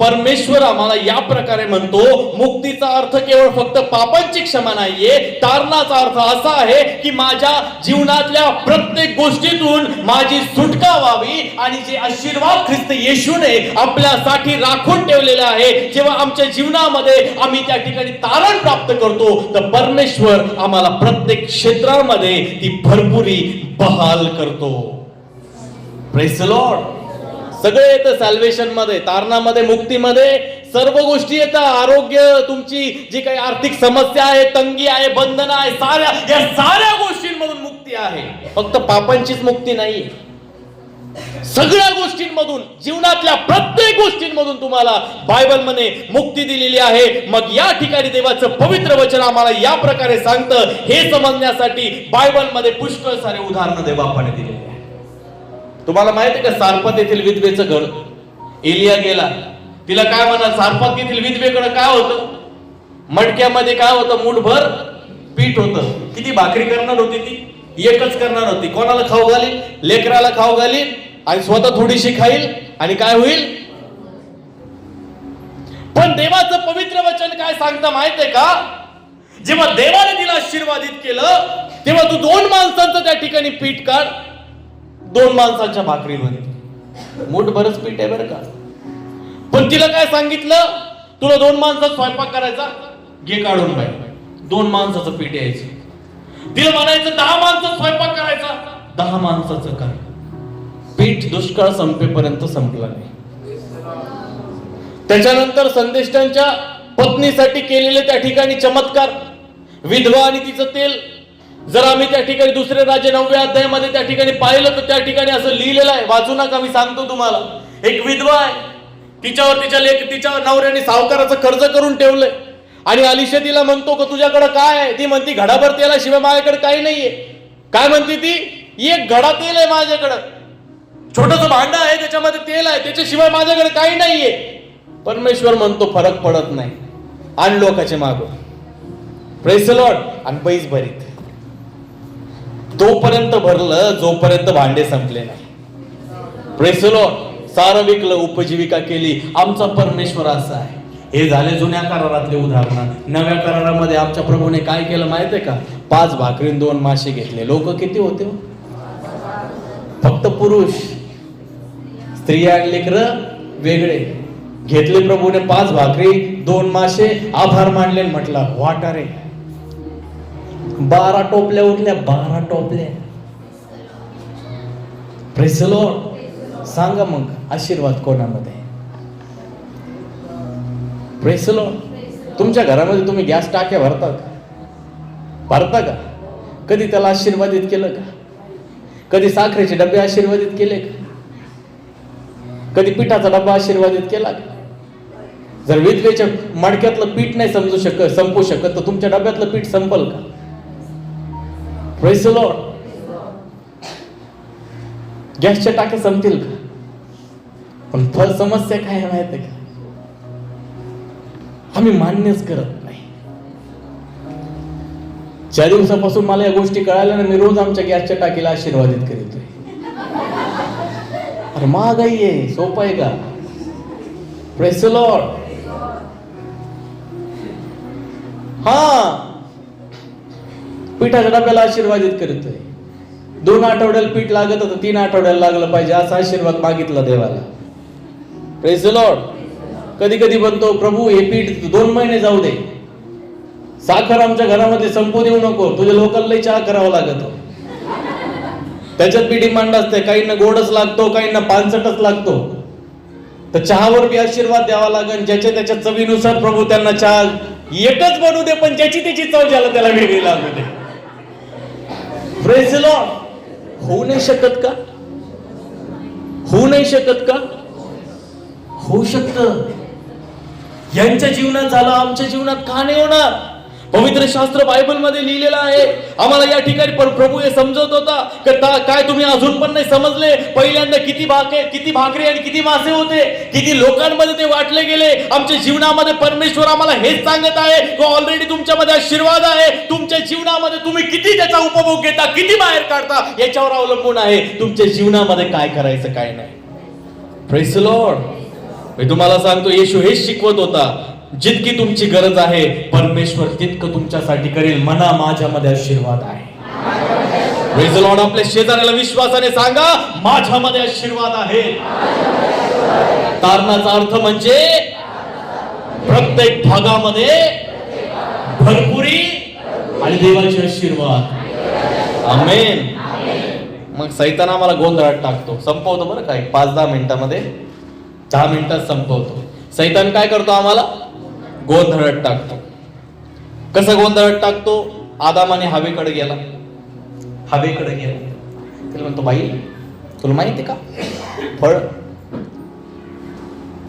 परमेश्वर आम्हाला या प्रकारे म्हणतो, मुक्तीचा अर्थ केवळ फक्त पापांची क्षमा नाहीये. तारणाचा अर्थ असा आहे की माझ्या जीवनातल्या प्रत्येक गोष्टीतून माझी सुटका व्हावी आणि जे आशीर्वाद ख्रिस्त येशूने आपल्यासाठी राखून ठेवलेले आहे, जेव्हा आमच्या जीवनामध्ये आम्ही त्या ठिकाणी तारण प्राप्त करतो, तर परमेश्वर आम्हाला प्रत्येक क्षेत्रामध्ये ती भरपुरी बहाल करतो. Praise the Lord. सगळे येतं सॅल्वेशन मध्ये, तारणामध्ये, मुक्तीमध्ये सर्व गोष्टी येतात. आरोग्य, तुमची जी काही आर्थिक समस्या आहे, तंगी आहे, बंधन आहे, या साऱ्या गोष्टींमधून मुक्ती आहे. फक्त पापांचीच मुक्ती नाही. सगळ्या गोष्टींमधून, जीवनातल्या प्रत्येक गोष्टींमधून तुम्हाला बायबलमध्ये मुक्ती दिलेली आहे. मग या ठिकाणी देवाचं पवित्र वचन आम्हाला या प्रकारे सांगतं. हे समजण्यासाठी बायबलमध्ये पुष्कळ सारे उदाहरणं देवाने दिलेली आहे. तुम्हाला माहिती आहे का सारपत येथील विधवेचं घर? एलिया गेला, तिला काय म्हणा, सारपत येथील विधवेकडे काय होतं? मडक्यामध्ये काय होतं? मूठभर पीठ होतं. किती भाकरी करणार होती ती? एकच करणार होती. कोणाला खाऊ घालील? लेकराला खाऊ घालील आणि स्वतः थोडीशी खाईल आणि काय होईल? पण देवाचं पवित्र वचन काय सांगतं माहितीये का? जेव्हा देवाने तिला आशीर्वादित केलं तेव्हा तू 2 माणसांचं त्या ठिकाणी पीठ काढ. 2 माणसांच्या भाकरीमध्ये मूठभरच पीठ आहे बरं का. पण तिला काय सांगितलं? तुला 2 माणसात स्वयंपाक करायचा, घे काढून बाई. 2 माणसाचं पीठ यायचं. तिला म्हणायचं 10 माणसात स्वयंपाक करायचा, 10 माणसाचं कर. पीठ दुष्काळ संपेपर्यंत संपला नाही. त्याच्यानंतर संदेष्टांच्या पत्नीसाठी केलेले त्या ठिकाणी चमत्कार, विधवा आणि तिचं तेल. जर आम्ही त्या ठिकाणी 2 राजे 9व्या अध्यायामध्ये त्या ठिकाणी पाहिलं तर त्या ठिकाणी असं लिहिलेलं आहे, वाचू नका, मी सांगतो तुम्हाला. एक विधवा आहे, तिच्यावर तिच्या नवऱ्याने सावकाराचं कर्ज करून ठेवलंय आणि अलिशा तिला म्हणतो का तुझ्याकडे काय आहे? ती म्हणती घडाभर तेला शिवाय माझ्याकडे काही नाहीये. काय म्हणते ती? 1 घडा तेल आहे माझ्याकडं, छोटस भांडं आहे त्याच्यामध्ये तेल आहे, त्याच्याशिवाय माझ्याकडे काही नाहीये. परमेश्वर म्हणतो फरक पडत नाही, आण लोकांचे मागून. Praise the Lord. आणि पैस भरीत तोपर्यंत भरलं जोपर्यंत भांडे संपले नाही. Praise the Lord. सारं विकलं, उपजीविका केली. आमचा परमेश्वर असा आहे. हे झाले जुन्या करारातले उदाहरण. नव्या करारामध्ये आमच्या प्रभूने काय केलं माहितीये का? 5 भाकरी 2 मासे घेतले. लोक किती होते? फक्त पुरुष, स्त्रिया आणि लेकरं वेगळे. घेतले प्रभूने 5 भाकरी 2 मासे, आभार मानले, म्हटलं वाटा रे. 12 टोपल्या उठल्या, 12 टोपल्या. Praise the Lord. सांगा मग आशीर्वाद कोणामध्ये? Praise the Lord. तुमच्या घरामध्ये तुम्ही गॅस टाक्या भरता का? कधी त्याला आशीर्वादित केलं का? कधी साखरेचे डबे आशीर्वादित केले का? कधी पिठाचा डबा आशीर्वादित केला का? जर विधवेच्या मडक्यातलं पीठ नाही संपू शकत तर तुमच्या डब्यातलं पीठ संपल का? Praise the Lord. गॅसच्या टाक्या संपतील का? पण समस्या काय आहे माहिती का? आम्ही मान्यच करत नाही. ज्या दिवसापासून मला या गोष्टी कळाल्या ना, मी रोज आमच्या गॅसच्या टाकीला आशीर्वादित करीतोय. अरे महागाई आहे, सोपं आहे का? Praise the Lord. पिठाच्या डब्याला आशीर्वादित करतोय. 2 आठवड्याला पीठ लागत होतं, 3 आठवड्याला लागलं पाहिजे असा आशीर्वाद मागितला देवाला. Praise the Lord. कधी कधी म्हणतो प्रभू हे पीठ 2 महिने जाऊ दे, साखर आमच्या घरामध्ये संपू देऊ नको, तुझ्या लोकांना चहा करावा लागतो. त्याच्यात बी डिमांड असते, काहींना गोडच लागतो, काहींना पानसटच लागतो. तर चहावर बी आशीर्वाद द्यावा लागेल, ज्याच्या त्याच्या चवीनुसार प्रभू त्यांना चहा एकच बनवू दे, पण ज्याची त्याची चव ज्याला त्याला वेगळी लागू दे. Praise the Lord. होऊ नाही शकत का? होऊ नाही शकत का? होऊ शकतं. यांच्या जीवनात झालं, आमच्या जीवनात का नाही होणार? पवित्र शास्त्र बायबल मध्ये लिहिलेलं आहे. आम्हाला या ठिकाणी प्रभू हे समजत होता काय तुम्ही अजून पण नाही समजले? पहिल्यांदा किती भाकरी आणि किती मासे होते, किती लोकांमध्ये ते वाटले गेले. आमच्या जीवनामध्ये परमेश्वर आम्हाला हेच सांगत आहे की ऑलरेडी तुमच्यामध्ये आशीर्वाद आहे. तुमच्या जीवनामध्ये तुम्ही किती त्याचा उपभोग घेता, किती बाहेर काढता, याच्यावर अवलंबून आहे तुमच्या जीवनामध्ये काय करायचं काय नाही. Praise the lord. मी तुम्हाला सांगतो, येशू हेच शिकवत होता, जितकी तुमची गरज आहे परमेश्वर तितकं तुमच्यासाठी करेल. म्हणा माझ्यामध्ये आशीर्वाद आहे. Praise the Lord. आपल्या शेजाऱ्याला विश्वासाने सांगा, माझ्यामध्ये आशीर्वाद आहे. तारणाचा अर्थ म्हणजे प्रत्येक भागामध्ये भरपुरी आणि देवाचे आशीर्वाद. आमेन. मग सैतान आम्हाला गोंधळात टाकतो, संपवतो बरं काय 5-10 मिनिटांमध्ये, 10 मिनिटात संपवतो. सैतान काय करतो? आम्हाला गोंधळात टाकतो. कसं गोंधळात टाकतो? आदामाने हवेकडे गेला, त्याला म्हणतो, बाई तुला माहिती का फळ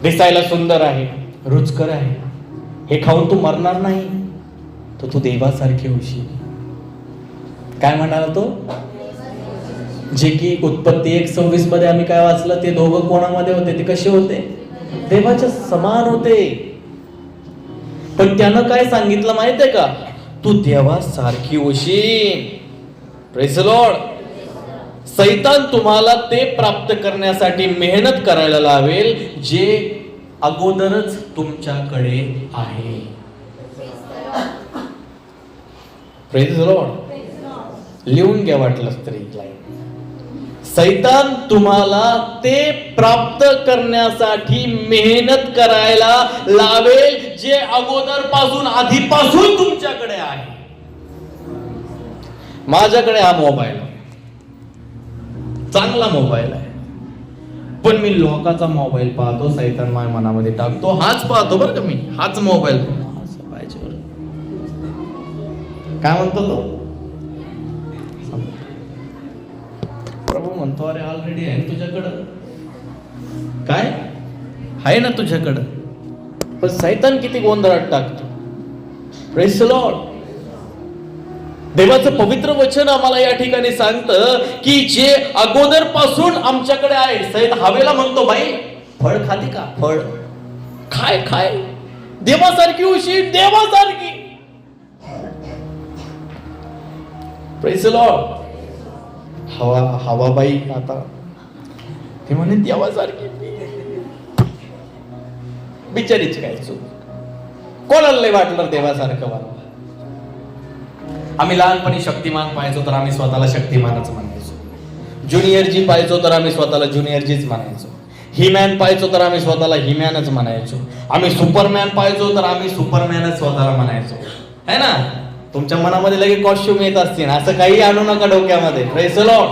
दिसायला सुंदर आहे, रुचकर आहे, हे खाऊन तू मरणार नाही, तर तू देवासारखे होशील. काय म्हणाला तो? जे की उत्पत्ती 1:26 मध्ये आम्ही काय वाचलं, ते दोघं कोणामध्ये होते? ते कसे होते? देवाच्या समान होते. पण त्यानं काय सांगितलं माहितीये का? तू देवासारखी होशील. Praise the Lord. सैतान तुम्हाला ते प्राप्त करण्यासाठी मेहनत करायला लावेल जे अगोदरच तुमच्याकडे आहे. Praise the Lord. लिहून घ्या वाटलंच तरी लाईन. सैतान तुम्हाला ते प्राप्त करण्यासाठी मेहनत करायला लावेल जे अगोदर पासून आधीपासून तुमच्याकडे आहे. माझ्याकडे हा मोबाईल आहे, चांगला मोबाईल आहे, पण मी लोकांचा मोबाईल पाहतो, सैतान माझ्या मनामध्ये टाकतो, हाच पाहतो बरं का मी, हाच मोबाईल पाहिजे. काय म्हणतो तो? प्रभू म्हणतो, अरे ऑलरेडी आहे तुझ्याकडं, काय आहे ना तुझ्याकडं. पण सैतान किती गोंधळात टाकतो. Praise the lord. देवाचं पवित्र वचन आम्हाला या ठिकाणी सांगतं की जे अगोदर पासून आमच्याकडे आहे. सैतान हवेला म्हणतो, बाई फळ खाते का? फळ खाय, देवासारखी होशील, देवासारखी. Praise the Lord. हवा बाई आता ते म्हणे देवासारखी, बिचारीची काय चूक, कोणाला लय वाटलं देवासारखं वाटलं. आम्ही लहानपणी शक्तिमान पाहायचो तर आम्ही स्वतःला शक्तिमानच म्हणायचो. ज्युनियर जी पाहायचो तर आम्ही स्वतःला ज्युनियर जीच म्हणायचो. हिमॅन पाहायचो तर आम्ही स्वतःला हिमॅनच म्हणायचो. आम्ही सुपरमॅन पाहायचो तर आम्ही सुपरमॅनच स्वतःला म्हणायचो, है ना? तुमच्या मनामध्ये लगेच कॉस्ट्युम येत असतील, असं काही आणू नका डोक्यामध्ये. Praise the Lord.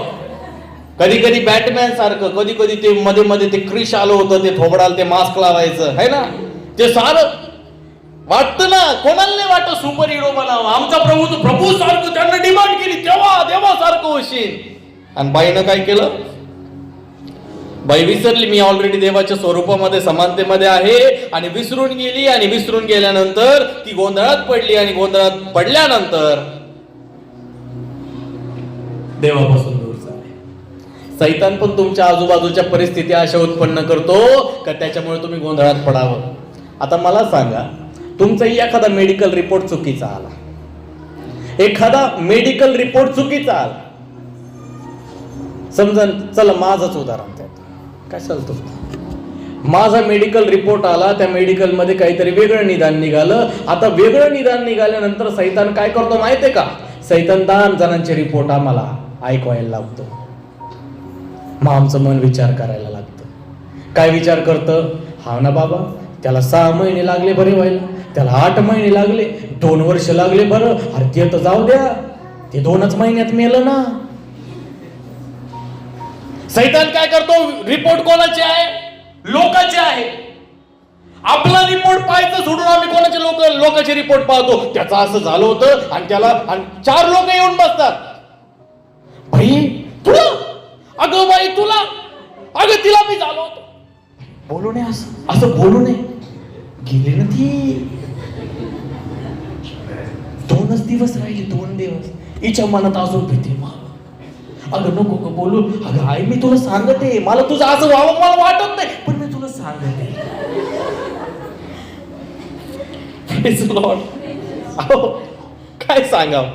कधी कधी बॅटमॅन सारखं, कधी कधी ते मध्ये मध्ये ते क्रिश आलं होतं, ते थोबडाला ते मास्क लावायचं, है ना? ते सारं वाटतं ना, कोणाला नाही वाटत सुपर हिरो बनावं. आमचा प्रभू सारखं त्यांना डिमांड केली, तेव्हा देवासारखं होशील. आणि बाईनं काय केलं? बाई विसरली, मी ऑलरेडी देवाच्या स्वरूपामध्ये समानतेमध्ये आहे, आणि विसरून गेली. आणि विसरून गेल्यानंतर ती गोंधळात पडली, आणि गोंधळात पडल्यानंतर देवापासून दूर झाले. सैतान पण तुमच्या आजूबाजूच्या परिस्थिती अशा उत्पन्न करतो का त्याच्यामुळे तुम्ही गोंधळात पडावं. आता मला सांगा, तुमचा एखादा मेडिकल रिपोर्ट चुकीचा आला, एखादा मेडिकल रिपोर्ट चुकीचा आला, समजा, चला माझंच उदाहरण द्या. काय चालतो, माझा मेडिकल रिपोर्ट आला, त्या मेडिकल मध्ये काहीतरी वेगळं निदान निघालं. आता वेगळं निदान निघाल्यानंतर सैतान काय करतो माहितीये का? सैतान 10 जणांचे रिपोर्ट आम्हाला ऐकवायला लागतो. मग आमचं मन विचार करायला लागतं. काय विचार करतं? हा ना बाबा, त्याला 6 महिने लागले बरे व्हायला, त्याला 8 महिने लागले, 2 वर्ष लागले बरं. अरे ते तर जाऊ द्या, ते 2च महिन्यात मेलं ना. सैतान काय करतो? रिपोर्ट कोणाचे आहे? लोकांचे आहे. आपला रिपोर्ट पाहायचं सोडून आम्ही कोणाचे लोकांचे रिपोर्ट पाहतो. त्याचं असं झालं होतं आणि त्याला 4 लोक येऊन बसतात. बाई तुला, अगं बाई तुला, अगं तिला मी झालो होतो. बोलू नये असं बोलू नये. गेली ना ती. 2च दिवस राहिले, 2 दिवस. हिच्या मनात अजून भीती. अगं नको ग बोलू. अगं आई मी तुला सांगते, मला तुझं असं व्हावं मला वाटत नाही, पण मी तुला सांगते. Praise the Lord. अहो, काय सांगावं,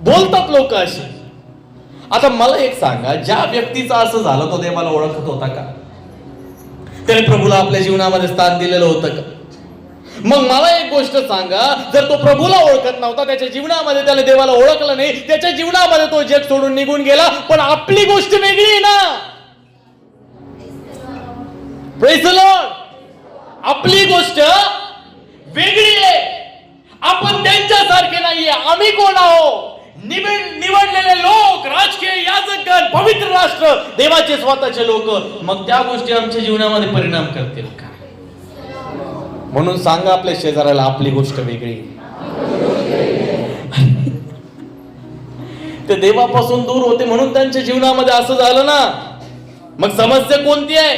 बोलतात लोक अशी. आता मला एक सांगा, ज्या व्यक्तीचं असं झालं तो देवाला ओळखत होता का? त्याने प्रभूला आपल्या जीवनामध्ये स्थान दिलेलं होतं का? मग मला एक गोष्ट सांगा, जर तो प्रभूला ओळखत नव्हता, त्याच्या जीवनामध्ये त्याने देवाला ओळखलं नाही, त्याच्या जीवनामध्ये तो जग सोडून निघून गेला, पण आपली गोष्ट वेगळी आहे ना. Praise the Lord. आपली गोष्ट वेगळी आहे. आपण त्यांच्यासारखे नाहीये. आम्ही कोण आहोत? निवडलेले लोक, राजकीय याजकगण, पवित्र राष्ट्र, देवाचे स्वतःचे लोक. मग त्या गोष्टी आमच्या जीवनामध्ये परिणाम करतील का? म्हणून सांगा आपल्या शेजाऱ्याला, आपली गोष्ट वेगळी. ते देवापासून दूर होते म्हणून त्यांच्या जीवनामध्ये असं झालं ना. मग समस्या कोणती आहे?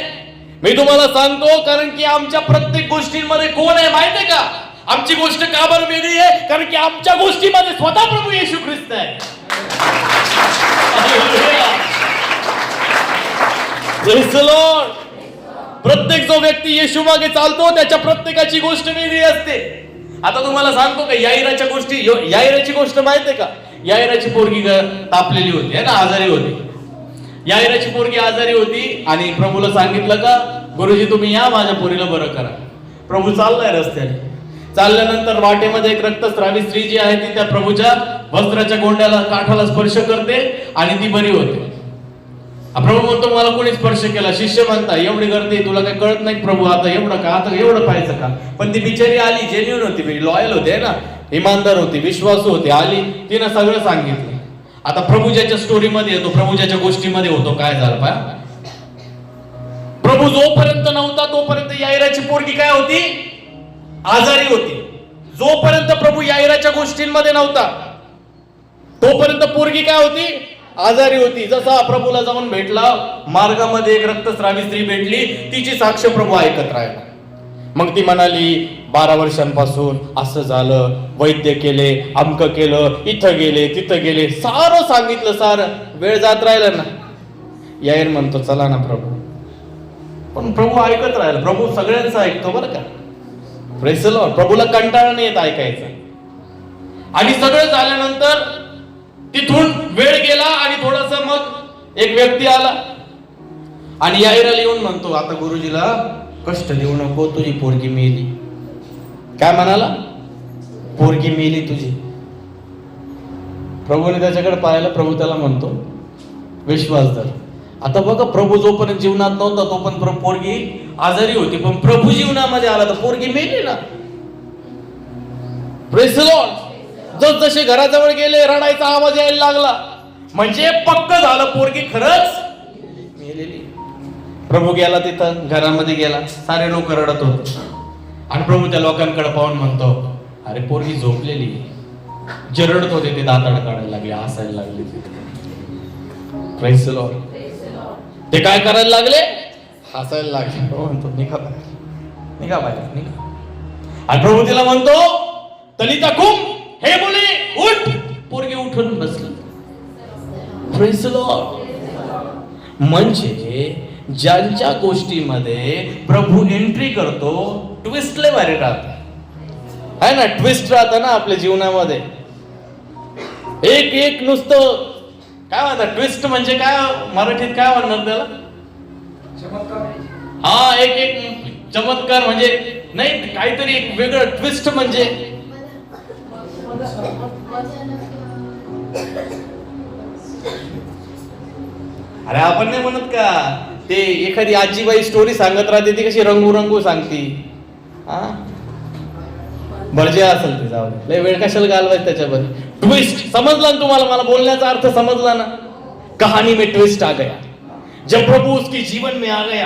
मी तुम्हाला सांगतो, कारण की आमच्या प्रत्येक गोष्टींमध्ये कोण आहे माहितीये का? आमची गोष्ट का बरं वेगळी आहे? कारण की आमच्या गोष्टीमध्ये स्वतः प्रभू येशू ख्रिस्त आहे. Praise the Lord. प्रत्येक जो व्यक्ती येशू मागे चालतो त्याच्या प्रत्येकाची गोष्ट वेगळी असते. आता तुम्हाला सांगतो का, याईराची गोष्ट माहितीये का? याईराची पोरगी तापलेली होती है ना, आजारी होती. याईराची पोरगी आजारी होती आणि प्रभूला सांगितलं का, गुरुजी तुम्ही या माझ्या पोरीला बरं करा. प्रभू चाललाय रस्त्याने. चालल्यानंतर वाटेमध्ये एक रक्तस्रावी स्त्री जी आहे ती त्या प्रभूच्या वस्त्राच्या गोंड्याला, काठाला स्पर्श करते आणि ती बरी होते. प्रभू म्हणतो मला कोणी स्पर्श केला? शिष्य म्हणता एवढी गर्दी, तुला काही कळत नाही प्रभू, आता एवढं का, आता एवढं पाहायचं का? पण ती बिचारी आली, जेन्युइन होती, लॉयल होते ना, इमानदार होती, विश्वासू होती, आली, तिनं सगळं सांगितलं. आता प्रभू ज्याच्या स्टोरीमध्ये येतो, प्रभू ज्याच्या गोष्टीमध्ये होतो, काय झालं पहा. प्रभू जोपर्यंत नव्हता तोपर्यंत याईराची पोरगी काय होती? आजारी होती. जोपर्यंत प्रभू याईराच्या गोष्टींमध्ये नव्हता तोपर्यंत पोरगी काय होती? आजारी होती. जसा प्रभूला जाऊन भेटला, मार्गामध्ये एक रक्तस्रावी स्त्री भेटली, तिची साक्ष प्रभू ऐकत राहिला. मग ती म्हणाली 12 वर्षांपासून असं झालं, वैद्य केले, अमक केलं, इथं गेले तिथं गेले, सारं सांगितलं, सारं. वेळ जात राहिला ना. याईर म्हणतो चला ना प्रभू. पण प्रभू ऐकत राहिला. प्रभू सगळ्यांचं ऐकतो बरं का. Praise the Lord. प्रभूला कंटाळा नाही येत ऐकायचा. आणि सगळं झाल्यानंतर तिथून वेळ गेला आणि थोडस मग एक व्यक्ती आला आणि याईराला येऊन म्हणतो, आता गुरुजीला कष्ट देऊ नको, तुझी पोरगी मेली. काय म्हणाला? पोरगी मेली तुझी. प्रभूने त्याच्याकडे पाहिलं. प्रभू त्याला म्हणतो विश्वास धर. आता बघा, प्रभू जोपर्यंत जीवनात नव्हता तोपर्यंत पोरगी आजारी होती, पण प्रभू जीवनामध्ये आला तर पोरगी मेली ना. Praise the Lord. जसजसे घराजवळ गेले रडायचा आवाज यायला लागला, म्हणजे पक्क झालं पोरगी खरंच मेलेली. प्रभू गेला तिथं, घरामध्ये गेला, सारे लोक रडत होते आणि प्रभू त्या लोकांकडे पाहून म्हणतो, अरे पोरगी झोपलेली. जे रडत होते ते दाताड काढायला लागले, हसायला लागले. Praise the Lord. ते काय करायला लागले? हसायला लागले. प्रभू म्हणतो निघा बाहेर, निघा बाहेर, निघा. आणि प्रभू तिला म्हणतो तलिता कुम, हे मुली उठ. पोरगी उठून बसली. Praise the Lord. म्हणजे ज्यांच्या गोष्टीमध्ये प्रभू एंट्री करतो, ट्विस्ट लय भारी राहत आहे ना. ट्विस्ट राहतं ना आपल्या जीवनामध्ये. एक एक नुसतं काय म्हणतात ट्विस्ट म्हणजे काय? मराठीत काय म्हणणार त्याला? हा, एक एक चमत्कार म्हणजे नाही, काहीतरी एक वेगळं ट्विस्ट म्हणजे. अरे आपण नाही म्हणत का, ते एखादी आजीबाई स्टोरी सांगत राहते, ती कशी रंगू रंगू सांगती. हा बरं जे असेल ते जाऊ दे, लय वेळ कशाला घालवायचं त्याच्यामध्ये. ट्विस्ट समजला ना तुम्हाला, मला बोलण्याचा अर्थ समजला ना. कहानी में ट्विस्ट आ गया. जब प्रभु उसके जीवन में आ गया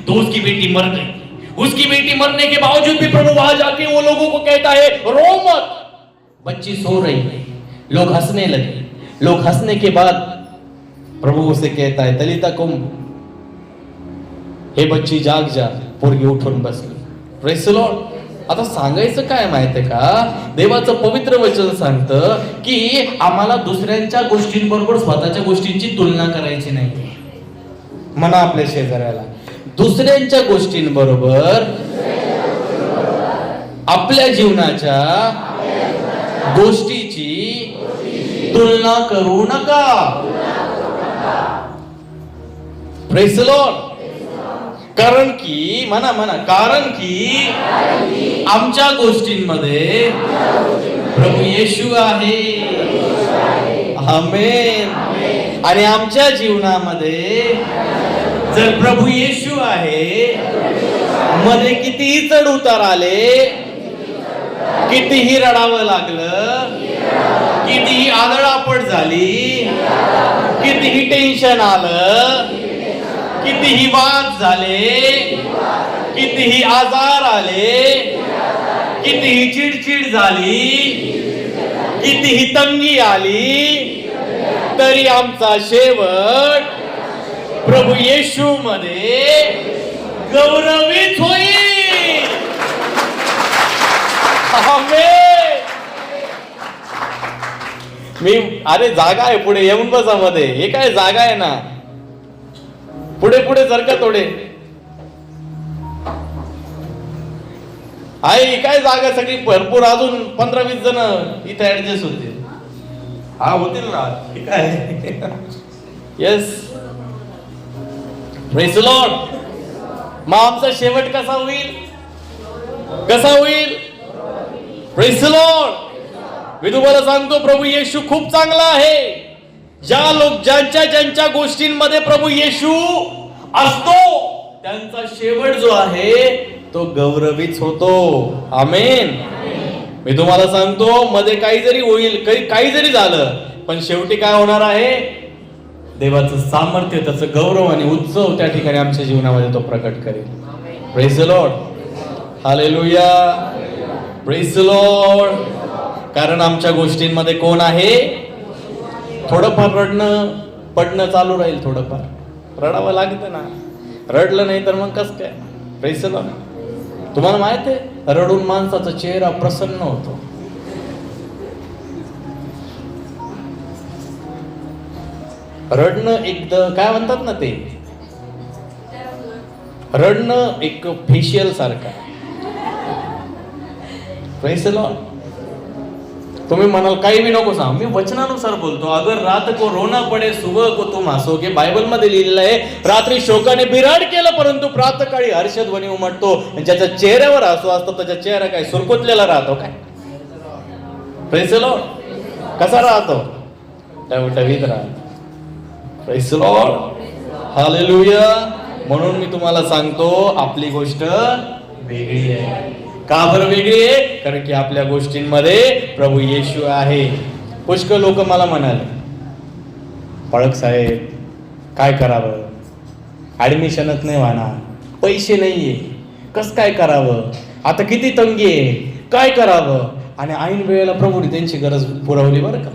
तो उसकी बेटी मर गई. उसकी बेटी मरने के बावजूद भी प्रभु वहां जाके वो लोगों को कहता है रो मत. बच्ची सो रही है, लोग हंसने लगे. लोग हंसने के बाद प्रभु उसे कहता है तलिता कुम, हे बच्ची जाग जा. पोरगी उठून बसली. Praise the Lord. आता सांगायचं काय माहितीये का, देवाचं पवित्र वचन सांगतं की आम्हाला दुसऱ्यांच्या गोष्टींबरोबर स्वतःच्या गोष्टींची तुलना करायची नाही. म्हणा आपल्या शेजाऱ्याला, दुसऱ्यांच्या गोष्टींबरोबर आपल्या जीवनाच्या गोष्टीची तुलना करू नका. Praise the Lord. कारण की कारण की आमच्या गोष्टींमध्ये प्रभू येशू आहे. आमेन. आणि आमच्या जीवनामध्ये जर प्रभू येशू आहे, मध्ये कितीही चढ उतार आले, कितीही रडावं लागलं, कितीही आदळापट झाली, कितीही टेन्शन आलं, कितीही वाद झाले, कितीही आजार आले, कितीही चिडचिड झाली, कितीही तंगी आली, तरी आमचा शेवट प्रभू येशू मध्ये गौरवित होईल. आमेन. मी अरे जागा आहे पुढे, येऊन बसा मध्ये. हे काय जागा आहे ना, पुढे पुढे जर का थोडे आहे काय जागा, सगळी भरपूर, अजून 15-20 जण इथे ऍडजस्ट होतील. हा होतील ना, ठीक आहे. येस. Praise the Lord. मग आमचा शेवट कसा होईल, कसा होईल? Praise the lord. मी तुम्हाला सांगतो प्रभू येशू खूप चांगला आहे. ज्यांच्या गोष्टींमध्ये प्रभू येशू असतो त्यांचा शेवट जो आहे तो गौरवित होतो. आमेन. मी तुम्हाला सांगतो, मध्ये काही जरी होईल, काही जरी झालं, पण शेवटी काय होणार आहे, देवाचं सामर्थ्य, त्याचं गौरव आणि उत्सव त्या ठिकाणी आमच्या जीवनामध्ये तो प्रकट करेल. Praise the Lord. Hallelujah. Praise the Lord. कारण आमच्या गोष्टींमध्ये कोण आहे? थोडंफार रडणं पडणं चालू राहील, थोडंफार रडावं लागतं ना. रडलं नाही तर मग कसं काय? Praise the lord. तुम्हाला माहित आहे, रडून माणसाचा चेहरा प्रसन्न होतो. रडणं एकदा काय म्हणतात ना, ते रडणं एक फेशियल सारखं. Praise the Lord. तुम्ही म्हणाल काही भी नको सांग, मी वचनानुसार बोलतो. अगर रात को रोना पडे सुबह को तुम हसोगे. बायबल मध्ये लिहिलेलं आहे, रात्री शोकाने बिराड केलं परंतु प्रातःकाळी हर्षध्वनी उमटतो. ज्याच्या चेहऱ्यावर हसू असतो त्याचा चेहरा काय सुरकुतलेला राहतो काय? Praise the Lord. कसा राहतो? टवटवीत राहतो. Praise the Lord. हालेलुया. म्हणून मी तुम्हाला सांगतो, आपली गोष्ट वेगळी आहे. का बरं वेगळी आहे? कारण की आपल्या गोष्टींमध्ये प्रभू येशू आहे. पुष्कळ लोक मला म्हणाले, पळक साहेब काय करावं, ऍडमिशनच नाही होणार, पैसे नाहीये, कस काय करावं, आता किती तंगी आहे, काय करावं. आणि ऐन वेळेला प्रभूने त्यांची गरज पुरवली बरं का.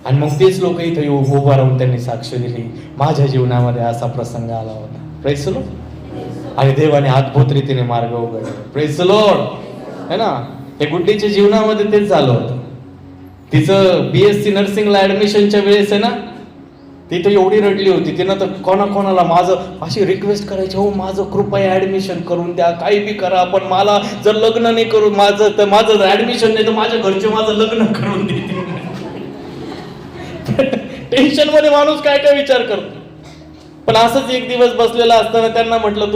आणि मग तेच लोक इथे उभा राहून त्यांनी साक्ष दिली, माझ्या जीवनामध्ये असा प्रसंग आला होता. Praise the Lord. आणि देवाने अद्भुत रीतीने मार्ग उघडले. Praise the Lord. है ना. हे गुड्डीच्या जीवनामध्ये तेच झालं होतं. तिचं BSc नर्सिंगला ऍडमिशनच्या वेळेस आहे ना, तिथे एवढी रडली होती. तिनं तर कोणाला माझं अशी रिक्वेस्ट करायची, हो माझं कृपया ऍडमिशन करून द्या, काही बी करा, पण मला जर लग्न नाही करून माझं ऍडमिशन नाही तर माझ्या घरचे माझं लग्न करून देतील. टेन्शन मध्ये माणूस काय काय विचार करतो. पण असंच एक दिवस बसलेला असताना त्यांना म्हटलं,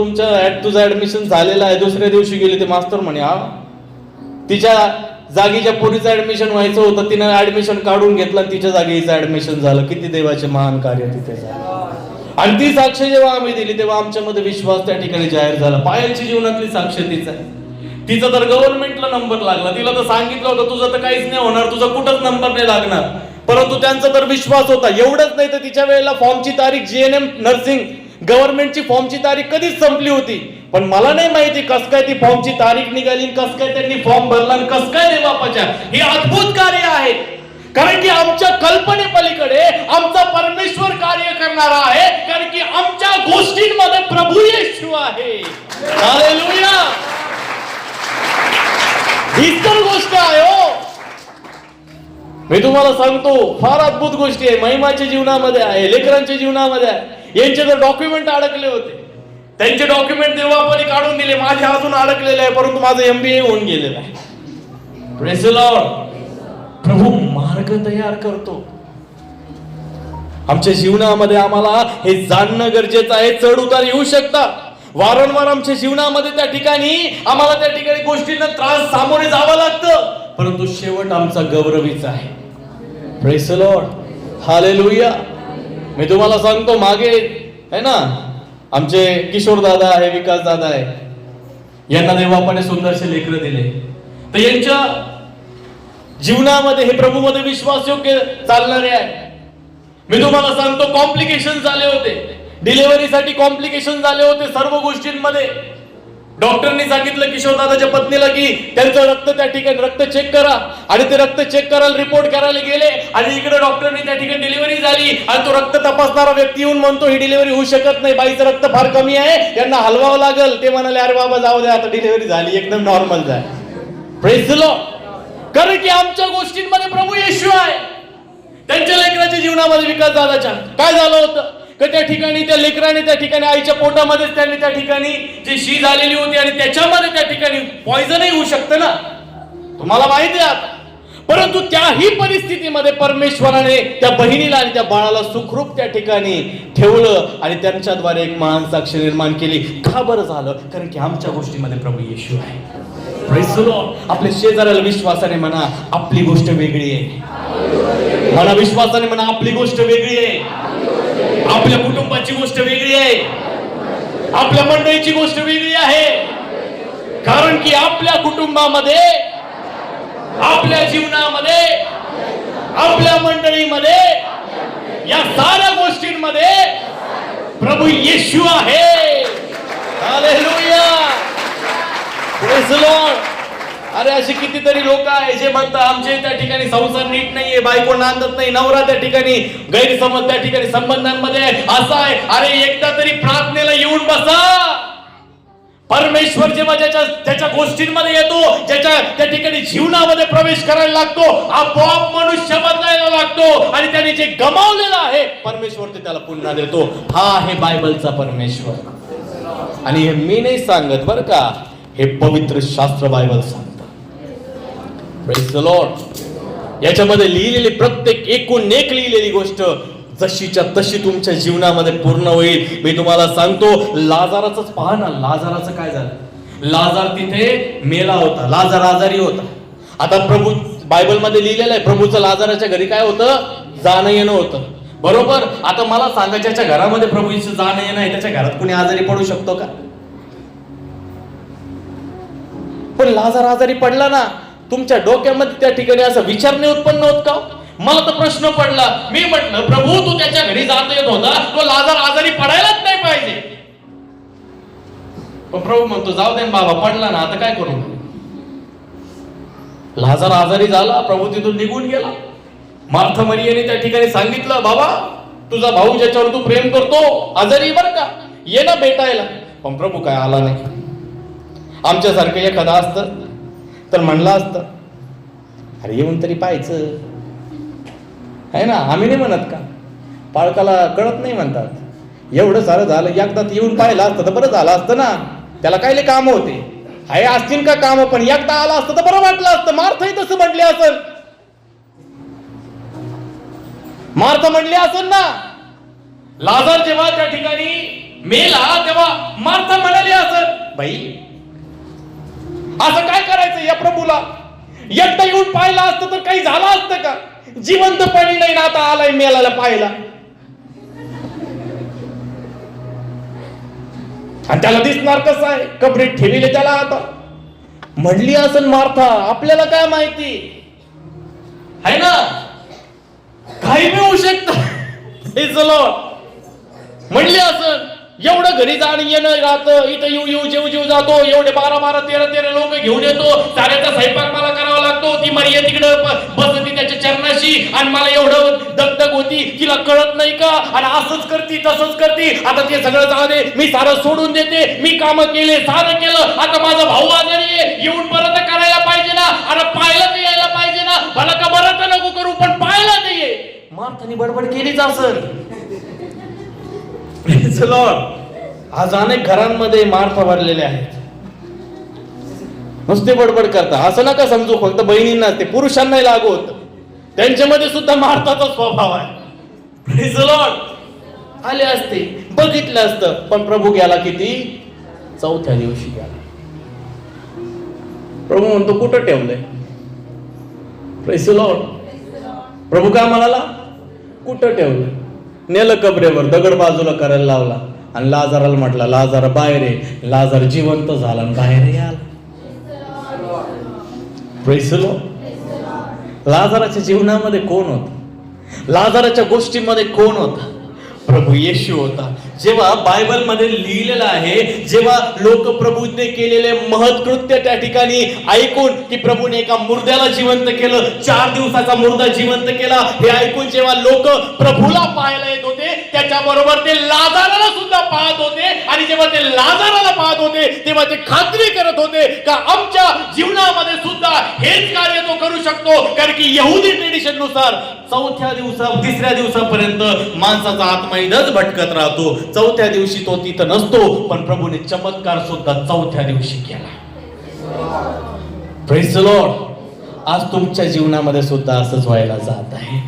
तुझं ऍडमिशन झालेलं आहे. दुसऱ्या दिवशी गेले ते मास्तर म्हणे, हा तिच्या जागीच्या पोरीचं ऍडमिशन व्हायचं होतं, तिनं ऍडमिशन काढून घेतलं, तिच्या जागी हिचं ऍडमिशन झालं. किती देवाचे महान कार्य तिथे झालं. आणि ती साक्ष जेव्हा आम्ही दिली तेव्हा आमच्यामध्ये विश्वास त्या ठिकाणी जाहीर झाला. पायलची जीवनातली साक्ष तीच आहे. तिचा तर गव्हर्नमेंटला नंबर लागला. तिला तर सांगितलं होतं तुझं तर काहीच नाही होणार, तुझा कुठंच नंबर नाही लागणार. परंतु त्यांचा तर विश्वास होता. एवढंच नाही तर तिच्या वेळेला फॉर्मची तारीख जीएनएम नर्सिंग गव्हर्नमेंटची फॉर्मची तारीख कधीच संपली होती. पण मला नाही माहिती कस काय ती फॉर्मची तारीख निघाली, कस काय त्यांनी फॉर्म भरला, कस काय रे बापाच्या. हे अद्भुत कार्य आहे. कारण की आमच्या कल्पनेपलीकडे आमचा परमेश्वर कार्य करणारा आहे. कारण की आमच्या गोष्टींमध्ये प्रभू येशू आहे. हालेलुया. हीच तर गोष्ट आहे हो. मी तुम्हाला सांगतो फार अद्भुत गोष्टी आहे. महिमाच्या जीवनामध्ये आहे, लेकरांच्या जीवनामध्ये आहे. यांचे तर डॉक्युमेंट अडकले होते, त्यांचे डॉक्युमेंट देवापणी काढून दिले. माझे अजून अडकलेले आहे, परंतु माझं MBA होऊन गेलेलं आहे. Praise the lord. प्रभू मार्ग तयार करतो. आमच्या जीवनामध्ये आम्हाला हे जाणणं गरजेचं आहे. चढ उतार येऊ शकतात वारंवार आमच्या जीवनामध्ये. त्या ठिकाणी आम्हाला त्या ठिकाणी गोष्टींना त्रास सामोरे जावं लागतं, परंतु शेवट आमचा गौरवीचा आहे. Praise the Lord. हालेलुया. मी तुम्हाला सांगतो मागे आहे ना आमचे किशोर दादा आहे, विकास दादा आहे, यांना देवापाने सुंदरसे लेकरं दिले. तर यांच्या जीवनामध्ये हे प्रभूमध्ये विश्वासयोग्य चालणारे आहे. मी तुम्हाला सांगतो कॉम्प्लिकेशन झाले होते, डिलिव्हरीसाठी कॉम्प्लिकेशन झाले होते सर्व गोष्टींमध्ये. डॉक्टरनी सांगितलं किशोर दादाच्या पत्नीला की त्यांचं रक्त त्या ठिकाणी रक्त चेक करा, आणि ते रक्त चेक करायला रिपोर्ट करायला गेले, आणि इकडे डॉक्टरनी त्या ठिकाणी डिलिव्हरी झाली, आणि तो रक्त तपासणारा व्यक्ती येऊन म्हणतो ही डिलिव्हरी होऊ शकत नाही, बाईचं रक्त फार कमी आहे, यांना हलवावं लागेल. ते म्हणाले अरे बाबा जाऊ द्या, आता डिलिव्हरी झाली, एकदम नॉर्मल जाय. Praise the Lord. कारण की आमच्या गोष्टींमध्ये प्रभू येशू आहे. त्यांच्या लेकराच्या जीवनामध्ये विकास दादाच्या काय झालं होतं की त्या ठिकाणी त्या लेकराने त्या ठिकाणी आईच्या पोटामध्येच त्यांनी त्या ठिकाणी जी शी झालेली होती, आणि त्याच्यामध्ये त्या ठिकाणी पॉइझनही होऊ शकतं ना, तुम्हाला माहिती आहे आता. परंतु त्याही परिस्थितीमध्ये परमेश्वराने त्या बहिणीला आणि त्या बाळाला सुखरूप त्या ठिकाणी ठेवलं, आणि त्यांच्याद्वारे एक महान साक्ष निर्माण केली. का बरं झालं? कारण की आमच्या गोष्टीमध्ये प्रभू येशू आहे. Praise the Lord. आपल्या शेजाऱ्याला विश्वासाने म्हणा आपली गोष्ट वेगळी आहे. म्हणा विश्वासाने म्हणा आपली गोष्ट वेगळी आहे. आपल्या कुटुंबाची गोष्ट वेगळी आहे. आपल्या मंडळीची गोष्ट वेगळी आहे. कारण की आपल्या कुटुंबामध्ये, आपल्या जीवनामध्ये, आपल्या मंडळीमध्ये, या साऱ्या गोष्टींमध्ये प्रभू येशू आहे. हालेलुया. Praise the Lord. अरे असे कितीतरी लोक आहे जे म्हणतात आमचे त्या ठिकाणी संसार नीट नाहीये, बायको नांदत नाही, नवरा त्या ठिकाणी गैरसमज त्या ठिकाणी संबंधांमध्ये असा आहे. अरे एकदा तरी प्रार्थनेला येऊन बसा. परमेश्वर जेव्हा ज्याच्या गोष्टींमध्ये येतो, ज्याच्या त्या ठिकाणी जीवनामध्ये प्रवेश करायला लागतो, आपोआप मनुष्य बदलायला लागतो, आणि त्याने जे गमावलेलं आहे परमेश्वर ते त्याला पुन्हा देतो. हा आहे बायबलचा परमेश्वर. आणि हे मी नाही सांगत बरं का, हे पवित्र शास्त्र बायबल सांगतं. Praise the Lord. याच्यामध्ये लिहिलेली प्रत्येक एकूण एक लिहिलेली गोष्ट जशीच्या तशी तुमच्या जीवनामध्ये पूर्ण होईल. मी तुम्हाला सांगतो लाजाराचंच पहा ना. लाजाराचं काय झालं? लाजार तिथे मेला होता, लाजार आजारी होता. आता प्रभू बायबलमध्ये लिहिलेलं आहे प्रभूचं लाजाराच्या घरी काय होतं? जाणं येणं होतं. बरोबर. आता मला सांगा ज्याच्या घरामध्ये प्रभूचं जाणं येणं आहे त्याच्या घरात कोणी आजारी पडू शकतो का? पण लाजार आजारी पडला ना, तुमच्या डोक्यामध्ये त्या ठिकाणी असा विचार नाही उत्पन्न होत का? मला तर प्रश्न पडला. मी म्हटलं प्रभू तू त्याच्या घरी जात येत होता, तो लाजार आजारी पडायलाच नाही पाहिजे. पण प्रभू म्हणतो जाऊ दे बाबा, पडला ना, आता काय करू? लाजार आजारी झाला, प्रभू तिथून निघून गेला. मार्था मरियाने त्या ठिकाणी सांगितलं बाबा तुझा भाऊ ज्याच्यावर तू प्रेम करतो आजारी बरं का, ये ना भेटायला. पण प्रभू काय आला नाही. आमच्यासारखं एखादा असतं तर म्हणलं असतं अरे येऊन तरी पाहायचं आहे ना. आम्ही नाही म्हणत का, पाळकाला कळत नाही म्हणतात. एवढं सारं झालं, एकदा येऊन पाहिलं असतं तर बरं झालं असतं ना. त्याला काय काम होते, हाय असतील का काम, पण एकदा आला असतं तर बरं वाटलं असतं. मार्थाही तसं म्हटले असेल, मार्था म्हणली असेल ना. लाजार जेव्हा त्या ठिकाणी मेला तेव्हा मार्था म्हणाली असेल बाई असं काय करायचं या प्रभूला, एकदा येऊन पाहिलं असतं तर काही झालं असतं का? जिवंत पाणी नाही ना, आता आलाय मेलाला पाहायला. आणि त्याला दिसणार कसं आहे? कबरीत ठेवले त्याला. आता म्हणली असन मार्था, आपल्याला काय माहिती आहे ना, काही बी होऊ शकत. म्हणली असन, एवढं घरी जाणं येणं राहतं, इथं येऊ जेव जातो, एवढे 12 13 लोक घेऊन येतो, साऱ्याचा स्वयंपाक मला करावा लागतो, ती मरिया तिकडं बसती त्याच्या चरणाशी, आणि मला एवढं दगदग होती, तिला कळत नाही का, आणि असंच करती तसंच करती. आता ते सगळं जाऊ दे, मी सारं सोडून देते, मी काम केले, सारं केलं, आता माझा भाऊ आजारी आहे, येऊन परत करायला पाहिजे ना, अरे पाहायला तर यायला पाहिजे ना, भला का बरं तर नको करू, पण पाहायला नाहीये. मार्थाने बडबड केलीच असेल. आज अनेक घरांमध्ये मार्था भरलेले आहेत, नुसते बडबड करता. असं नका समजू फक्त बहिणींना, ते पुरुषांनाही लागू होत, त्यांच्यामध्ये सुद्धा मार्थाचा स्वभाव आहे. Praise the Lord. आले असते, बघितलं असतं, पण प्रभू गेला किती? 4थ्या दिवशी गेला. प्रभू म्हणतो कुठं ठेवलंय? Praise the Lord. प्रभू काय म्हणाला? कुठं ठेवलंय? नेलं कबरेवर, दगड बाजूला करायला लावला, आणि लाजाराला म्हटलं लाजारा बाहेर आहे. लाजार जिवंत झाला आणि बाहेर आला. Praise the Lord. लाजाराच्या जीवनामध्ये कोण होता? लाजाराच्या गोष्टीमध्ये कोण होता? प्रभू येशू होता. जेव्हा बायबल मध्ये लिहिलेलं आहे, जेव्हा लोक प्रभूने केलेले महत्कृत्य त्या ठिकाणी ऐकून, की प्रभूने एका मुर्द्याला जिवंत केलं, 4 दिवसाचा मुर्दा जिवंत केला, हे ऐकून जेव्हा लोक प्रभूला पाहायला येत होते, त्याच्याबरोबर ते लाजाराला सुद्धा पाहत होते. आणि जेव्हा ते लाजाराला पाहत होते, तेव्हा ते खात्री करत होते का आमच्या जीवनामध्ये सुद्धा हेच कार्य तो करू शकतो. कारण की यहुदी ट्रेडिशन नुसार 3ऱ्या दिवसापर्यंत माणसाचा आत्मा इथंच भटकत राहतो. 4थ्या दिवशी तो तिथं नसतो, पण प्रभूने चमत्कार सुद्धा 4थ्या दिवशी केला. Praise the Lord. आज तुमच्या जीवनामध्ये सुद्धा असंच व्हायला जात आहे.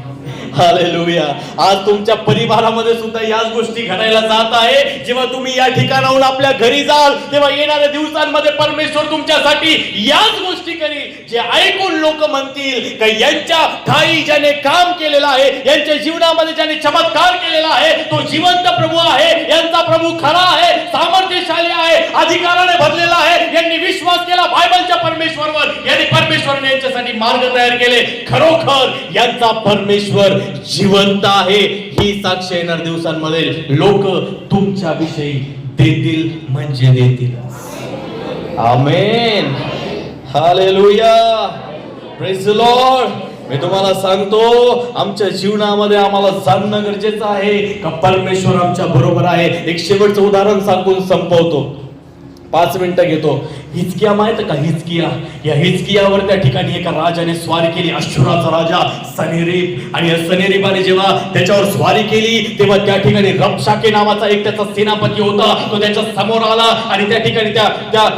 हालेलुया. आज तुमच्या परिवारामध्ये सुद्धा याच गोष्टी घडायला जात आहे. जेव्हा तुम्ही या ठिकाणाहून आपल्या घरी जाल, तेव्हा येणाऱ्या दिवसांमध्ये परमेश्वर तुमच्यासाठी याच गोष्टी करील, जे ऐकून लोक म्हणतील की यांच्या ठाई ज्याने काम केलेलं आहे, यांच्या जीवनामध्ये ज्याने चमत्कार केलेला आहे, तो जिवंत प्रभू आहे. यांचा प्रभू खरा आहे, सामर्थ्यशाली आहे, अधिकाराने भरलेला आहे. यांनी विश्वास केला बायबलच्या परमेश्वरवर, यांनी परमेश्वराने यांच्यासाठी मार्ग तयार केले. खरोखर यांचा परमेश्वर जिवंत आहे. ही साक्ष येणार दिवसांमध्ये लोक तुमच्या विषयी देतील म्हणजे देतील. Amen. Hallelujah. Praise the lord. मी तुम्हाला सांगतो, आमच्या जीवनामध्ये आम्हाला जाणणं गरजेचं आहे का परमेश्वर आमच्या बरोबर आहे. एक शेवटचं उदाहरण सांगून संपवतो, 5 मिनिटं घेतो. हिजकिया माहित का? हिजकिया, या हिजकियावर त्या ठिकाणी एका राजाने स्वारी केली, अश्शूराचा राजा सनेरीब. आणि सनेरीबाने जेव्हा त्याच्यावर स्वारी केली, तेव्हा त्या ठिकाणी रबशाके नावाचा एक त्याचा सेनापती होता. तो त्याच्या समोर आला आणि त्या ठिकाणी त्या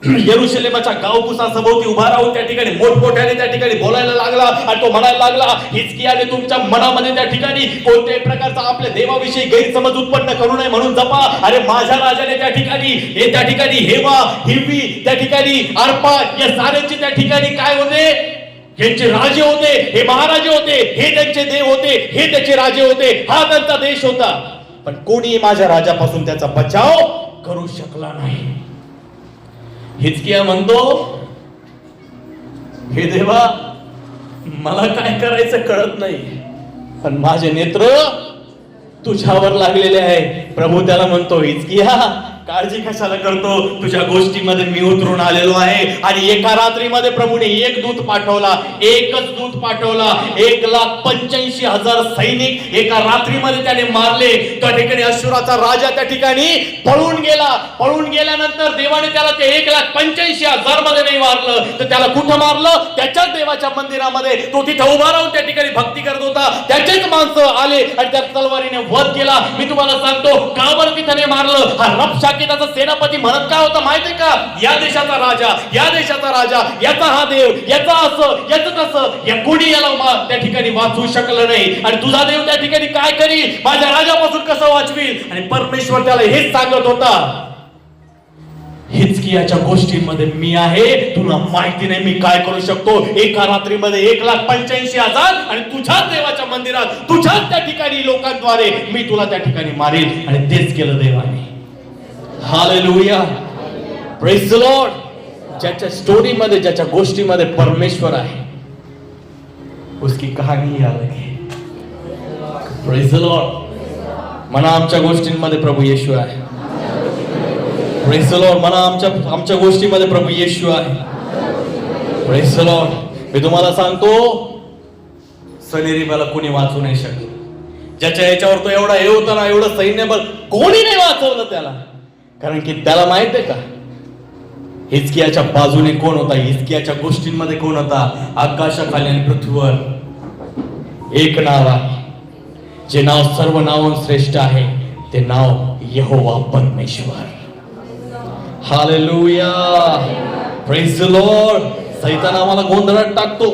यरुशलेमाच्या गावकुसासभोवती उभा राहून त्या ठिकाणी मोठमोठ्याने त्या ठिकाणी बोलायला लागला. आणि तो म्हणायला लागला, हिजकियाने तुमच्या मनामध्ये त्या ठिकाणी कोणत्याही प्रकारचा आपल्या देवाविषयी गैरसमज उत्पन्न करू नये म्हणून जपा. अरे माझ्या राजाने त्या ठिकाणी हेवा, हिरवी, त्या ठिकाणी अर्पा, या साऱ्यांचे त्या ठिकाणी काय होते? यांचे राजे होते, हे महाराजे होते, हे त्यांचे देव होते, हे त्याचे राजे होते, हा त्यांचा देश होता. पण कोणी माझ्या राजापासून त्याचा बचाव करू शकला नाही. हिजकिया म्हणतो, हे देवा, मला काय करायचं कळत नाही, पण माझे नेत्र तुझ्यावर लागलेले आहे. प्रभू त्याला म्हणतो, हिजकिया काळजी कशाला करतो? तुझ्या गोष्टीमध्ये मी उतरून आलेलो आहे. आणि एका रात्रीमध्ये प्रभूने एक दूत पाठवला, एकच दूत पाठवला. 1,85,000 सैनिक एका रात्रीमध्ये त्याने मारले. त्या ठिकाणी अश्शूराचा राजा त्या ठिकाणी पळून गेला. पळून गेल्यानंतर देवाने त्याला ते 1,85,000 मध्ये नाही मारलं, तर त्याला कुठं मारलं? त्याच्याच देवाच्या मंदिरामध्ये. तो तिथं उभा राहून त्या ठिकाणी भक्ती करत होता. त्याचेच माणसं आले आणि त्या तलवारीने वध केला. मी तुम्हाला सांगतो, का बरं तिथं नाही मारलं? हा रबशाके त्याचा सेनापती म्हणत काय होता माहितीये का? या देशाचा राजा, या देशाचा राजा, याचा हा देव, याचा असं, याचं तसं, या कोणी याला त्या ठिकाणी वाचवू शकलं नाही. आणि तुझा देव त्या ठिकाणी काय करील? माझ्या राजापासून कसं वाचवील? आणि परमेश्वर त्याला हेच सांगत होता, हिजकियाच्या गोष्टींमध्ये मी आहे, तुला माहिती नाही मी काय करू शकतो. एका रात्रीमध्ये 1,85,000 आणि तुझ्याच देवाच्या मंदिरात, तुझ्याच त्या ठिकाणी लोकांद्वारे मी तुला त्या ठिकाणी मारेल. आणि तेच केलं देवाने. हालेलुया. Praise the Lord. ज्याच्या स्टोरीमध्ये, ज्याच्या गोष्टीमध्ये परमेश्वर आहे, उसकी कहाणी अलग है. Praise the Lord. म्हणा आमच्या गोष्टींमध्ये प्रभू येशू आहे. Praise the Lord. म्हणा आमच्या गोष्टीमध्ये प्रभू येशू आहे. Praise the lord. मी तुम्हाला सांगतो, सनेरीबाला कोणी वाचू नाही शकलं. ज्याच्या याच्यावर तो एवढा हे होता ना, एवढं सैन्यबल, कोणी नाही वाचवलं त्याला. कारण की त्याला माहित आहे का, हिजकियाच्या बाजूने कोण होता, हिजकियाच्या गोष्टींमध्ये कोण होता. आकाशाखाली आणि पृथ्वीवर एक नाव आहे, जे नाव सर्व नावांहून श्रेष्ठ आहे, ते नाव यहोवा परमेश्वर. हालेलुया. Praise the Lord. सैतान आम्हाला गोंधळात टाकतो.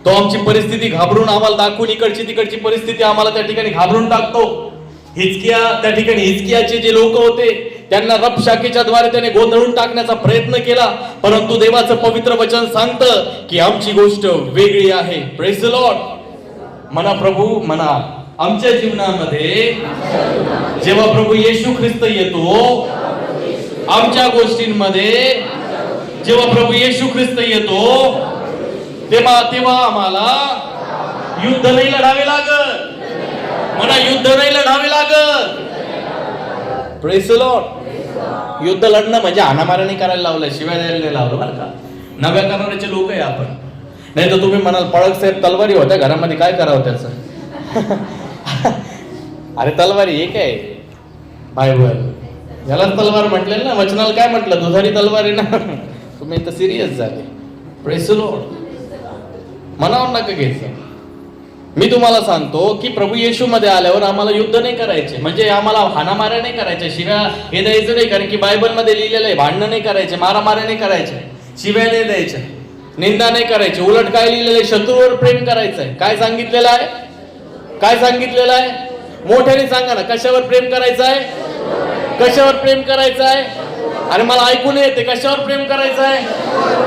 तो आमची परिस्थिती घाबरून आम्हाला दाखवून इकडची तिकडची परिस्थिती आम्हाला त्या ठिकाणी घाबरून टाकतो. हिजकिया, त्या ठिकाणी हिजकियाचे जे लोक होते त्यांना रबशाकेच्या द्वारे त्याने गोंधळून टाकण्याचा प्रयत्न केला. परंतु देवाचं पवित्र वचन सांगतं की आमची गोष्ट वेगळी आहे. Praise the Lord. म्हणा प्रभू, म्हणा आमच्या जीवनामध्ये जेव्हा प्रभू येशू ख्रिस्त येतो, आमच्या गोष्टींमध्ये जेव्हा प्रभू येशू ख्रिस्त येतो, तेव्हा आम्हाला युद्ध नाही लढावे लागत. म्हणा युद्ध नाही लढावे लागत. Praise the Lord. युद्ध लढणं म्हणजे हाणामारी नाही करायला लावलं, शिवाय द्यायला नाही लावलं बरं का. नव्या करणाऱ्याचे लोक आहे आपण. नाही तर तुम्ही म्हणाल पळक साहेब तलवारी होत्या घरामध्ये, काय करावं त्याचं. अरे तलवारी एक आहे बायबल, याला तलवार म्हटलेलं ना, वचनाला काय म्हटलं, दुधारी तलवार आहे ना. तुम्ही तर सिरियस झाले. Praise the Lord. मनावर नका घ्यायचं. मी तुम्हाला सांगतो की प्रभू येशू मध्ये आल्यावर आम्हाला युद्ध नाही करायचे, म्हणजे आम्हाला हाणामाऱ्या नाही करायच्या, शिव्या हे द्यायचं नाही. कारण की बायबल मध्ये लिहिलेलं आहे, भांडणं नाही करायचे, मारामाऱ्या नाही करायचे, शिव्या नाही द्यायच्या, निंदा नाही करायची. उलट काय लिहिलेलं आहे, शत्रूवर प्रेम करायचंय. काय सांगितलेलं आहे, काय सांगितलेलं आहे, मोठ्याने सांगा ना. कशावर प्रेम करायचं आहे, कशावर प्रेम करायचं आहे. अरे मला ऐकून येते, कशावर प्रेम करायचं आहे.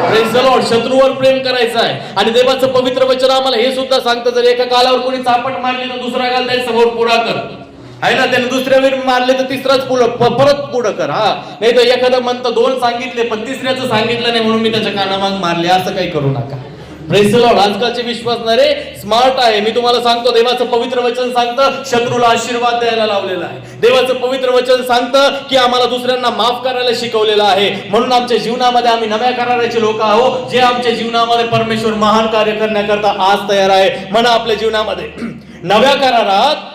Praise the lord. शत्रूवर प्रेम करायचं आहे. आणि देवाचं पवित्र वचन आम्हाला हे सुद्धा सांगतं, जर एका गालावर कोणी चापट मारली तर दुसरा गाल त्याच्या समोर पुढा कर, आहे ना. त्याने दुसऱ्यावर मारले तर तिसराच परत पुढं कर. हा, नाही तर एखादं म्हणतं दोन सांगितले पण तिसऱ्याचं सांगितलं नाही म्हणून मी त्याच्या कानामाग मारले, असं काही करू नका. Praise the Lord. आजकालचे विश्वासणारे स्मार्ट आहे. मी तुम्हाला सांगतो, देवाचं पवित्र वचन सांगतं शत्रूला आशीर्वाद द्यायला लावलेला आहे. देवाचं पवित्र वचन सांगतं की आम्हाला दुसऱ्यांना माफ करायला शिकवलेलं आहे. म्हणून आमच्या जीवनामध्ये आम्ही नव्या कराराचे लोक आहोत, जे आमच्या जीवनामध्ये परमेश्वर महान कार्य करण्याकरता आज तयार आहे. म्हणा आपल्या जीवनामध्ये नव्या करारात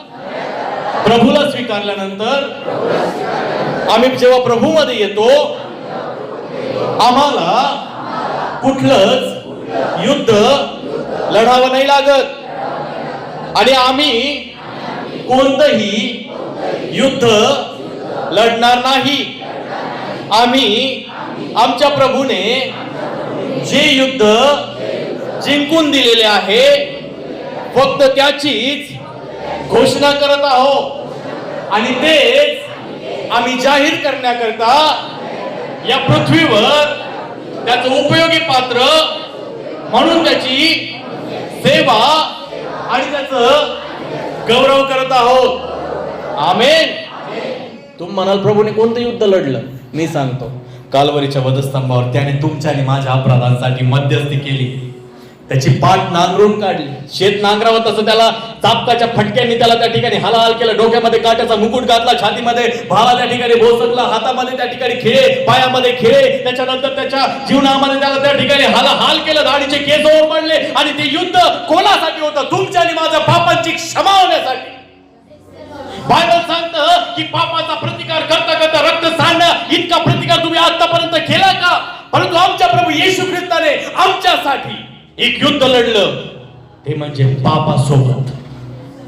प्रभूला स्वीकारल्यानंतर आम्ही जेव्हा प्रभूमध्ये येतो, आम्हाला कुठलंच युद्ध लढावं नाही लागत. आणि आम्ही कोणतंही युद्ध लढणार नाही. आम्ही आमच्या प्रभूने जे युद्ध जिंकून दिलेले आहे, फक्त त्याचीच घोषणा करत आहोत. आणि तेच आम्ही जाहीर करण्याकरता या पृथ्वीवर त्याचं उपयोगी पात्र म्हणून त्याची सेवा आणि त्याचं गौरव करत आहोत. आमेन. तुम्ही म्हणाल प्रभूने कोणतं युद्ध लढलं. मी सांगतो, काल्वरीच्या वधस्तंभावर त्याने तुमच्या आणि माझ्या अपराधांसाठी मध्यस्थी केली. त्याची पाठ नांगरून काढली. शेत नांगरावं तसं त्याला चापकाच्या फटक्यांनी त्याला त्या ठिकाणी हालाहाल केलं. डोक्यामध्ये काट्याचा मुकुट घातला, छातीमध्ये भाला त्या ठिकाणी भोसकला, हातामध्ये त्या ठिकाणी खिळे, पायामध्ये खिळे. त्याच्यानंतर त्याच्या जीवनामध्ये त्याला त्या ठिकाणी हाल केलं. दाढीचे केस ओरबडले. आणि ते युद्ध कोणासाठी होतं, तुमच्या आणि माझ्या पापांची क्षमा होण्यासाठी. बायबल सांगतं की पापाचा प्रतिकार करता करता रक्त सांडणं, इतका प्रतिकार तुम्ही आतापर्यंत केला का. परंतु आमच्या प्रभू येशू ख्रिस्ताने आमच्यासाठी एक युद्ध लढलं, ते म्हणजे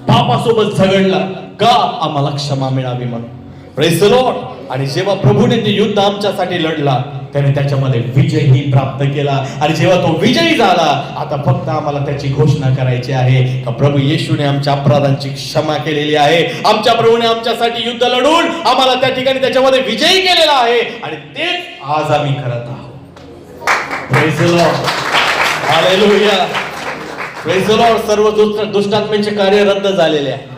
पापासोबत झगडला का, आम्हाला क्षमा मिळावी म्हणून. Praise the Lord. आणि जेव्हा प्रभूने ते युद्ध आमच्यासाठी लढला, त्याने त्याच्यामध्ये विजयही प्राप्त केला. आणि जेव्हा तो विजयी झाला, आता फक्त आम्हाला त्याची घोषणा करायची आहे का प्रभू येशूने आमच्या अपराधांची क्षमा केलेली आहे. आमच्या प्रभूने आमच्यासाठी युद्ध लढून आम्हाला त्या ठिकाणी त्याच्यामध्ये विजयी केलेला आहे. आणि तेच आज आम्ही करत आहोत. Praise the Lord. Hallelujah. Praise the Lord. सर्व दुष्टात्म्यांचे कार्य रद्द झालेले आहे.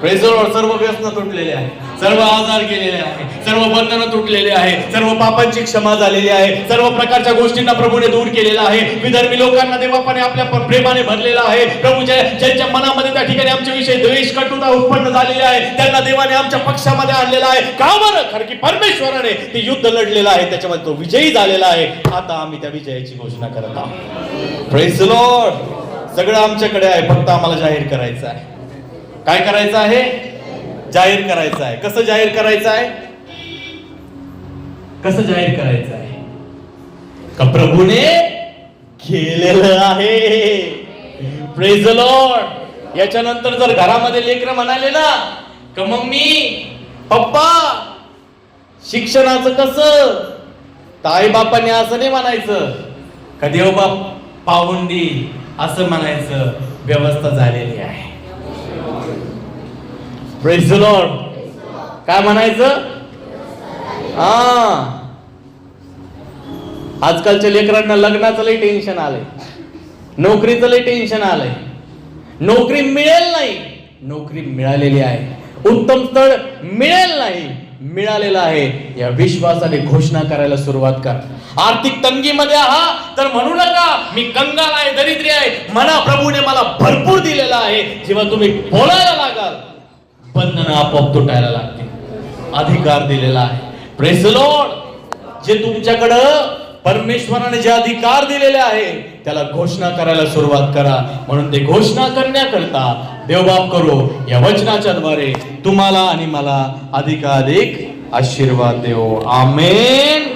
Praise the Lord. सर्व व्यसन तुटलेले आहे. सर्व आजार गेलेले आहे, सर्व बंधनं तुटलेले आहे, सर्व पापांची क्षमा झालेली आहे, सर्व प्रकारच्या गोष्टींना प्रभूने दूर केलेला आहे. विधर्मी लोकांना देवापाने आपल्या प्रेमाने भरलेला आहे. प्रभूच्या ज्यांच्या मनामध्ये त्या ठिकाणी आमच्या विषयी द्वेष कटुता उत्पन्न झालेली आहे, त्यांना देवाने आमच्या पक्षामध्ये आणलेला आहे. का बरं? कारण की परमेश्वराने ते युद्ध लढलेलं आहे, त्याच्यामध्ये तो विजयी झालेला आहे. आता आम्ही त्या विजयाची घोषणा करत आहोत. Praise the Lord. सगळं आमच्याकडे आहे, फक्त आम्हाला जाहीर करायचं आहे. काय करायचं आहे? जाहीर करायचं आहे. कसं जाहीर करायचं आहे? कसं जाहीर करायचं आहे? का प्रभूने केलेलं आहे. Praise the Lord. याच्यानंतर जर घरामध्ये लेकरं म्हणाले ना का मम्मी पप्पा शिक्षणाचं कसं, तर आई बापाने असं नाही म्हणायचं का देव बाप पाहून देईल, असं म्हणायचं व्यवस्था झालेली आहे. Praise the Lord. काय म्हणायचं? आजकालच्या लेकरांना लग्नाचं लई टेन्शन आलंय, नोकरीचं लई टेन्शन आलंय. नोकरी मिळेल नाही, नोकरी मिळालेली आहे. उत्तम स्थळ मिळेल नाही, मिळालेलं आहे. या विश्वासाने घोषणा करायला सुरुवात कर. आर्थिक तंगीमध्ये आहात तर म्हणू नका मी कंगाल आहे, दरिद्री आहे. म्हणा प्रभूने मला भरपूर दिलेला आहे. जेव्हा तुम्ही बोलायला लागाल बंधनं आपोआप तुटायला लागतील. अधिकार दिलेला आहे. Praise the Lord. जे तुमच्याकडं परमेश्वराने जे अधिकार दिलेले आहे त्याला घोषणा करायला सुरुवात करा. म्हणून ते घोषणा करण्याकरता देवबाप करो या वचनाच्या द्वारे तुम्हाला आणि मला अधिकाधिक आशीर्वाद देव. आमेन.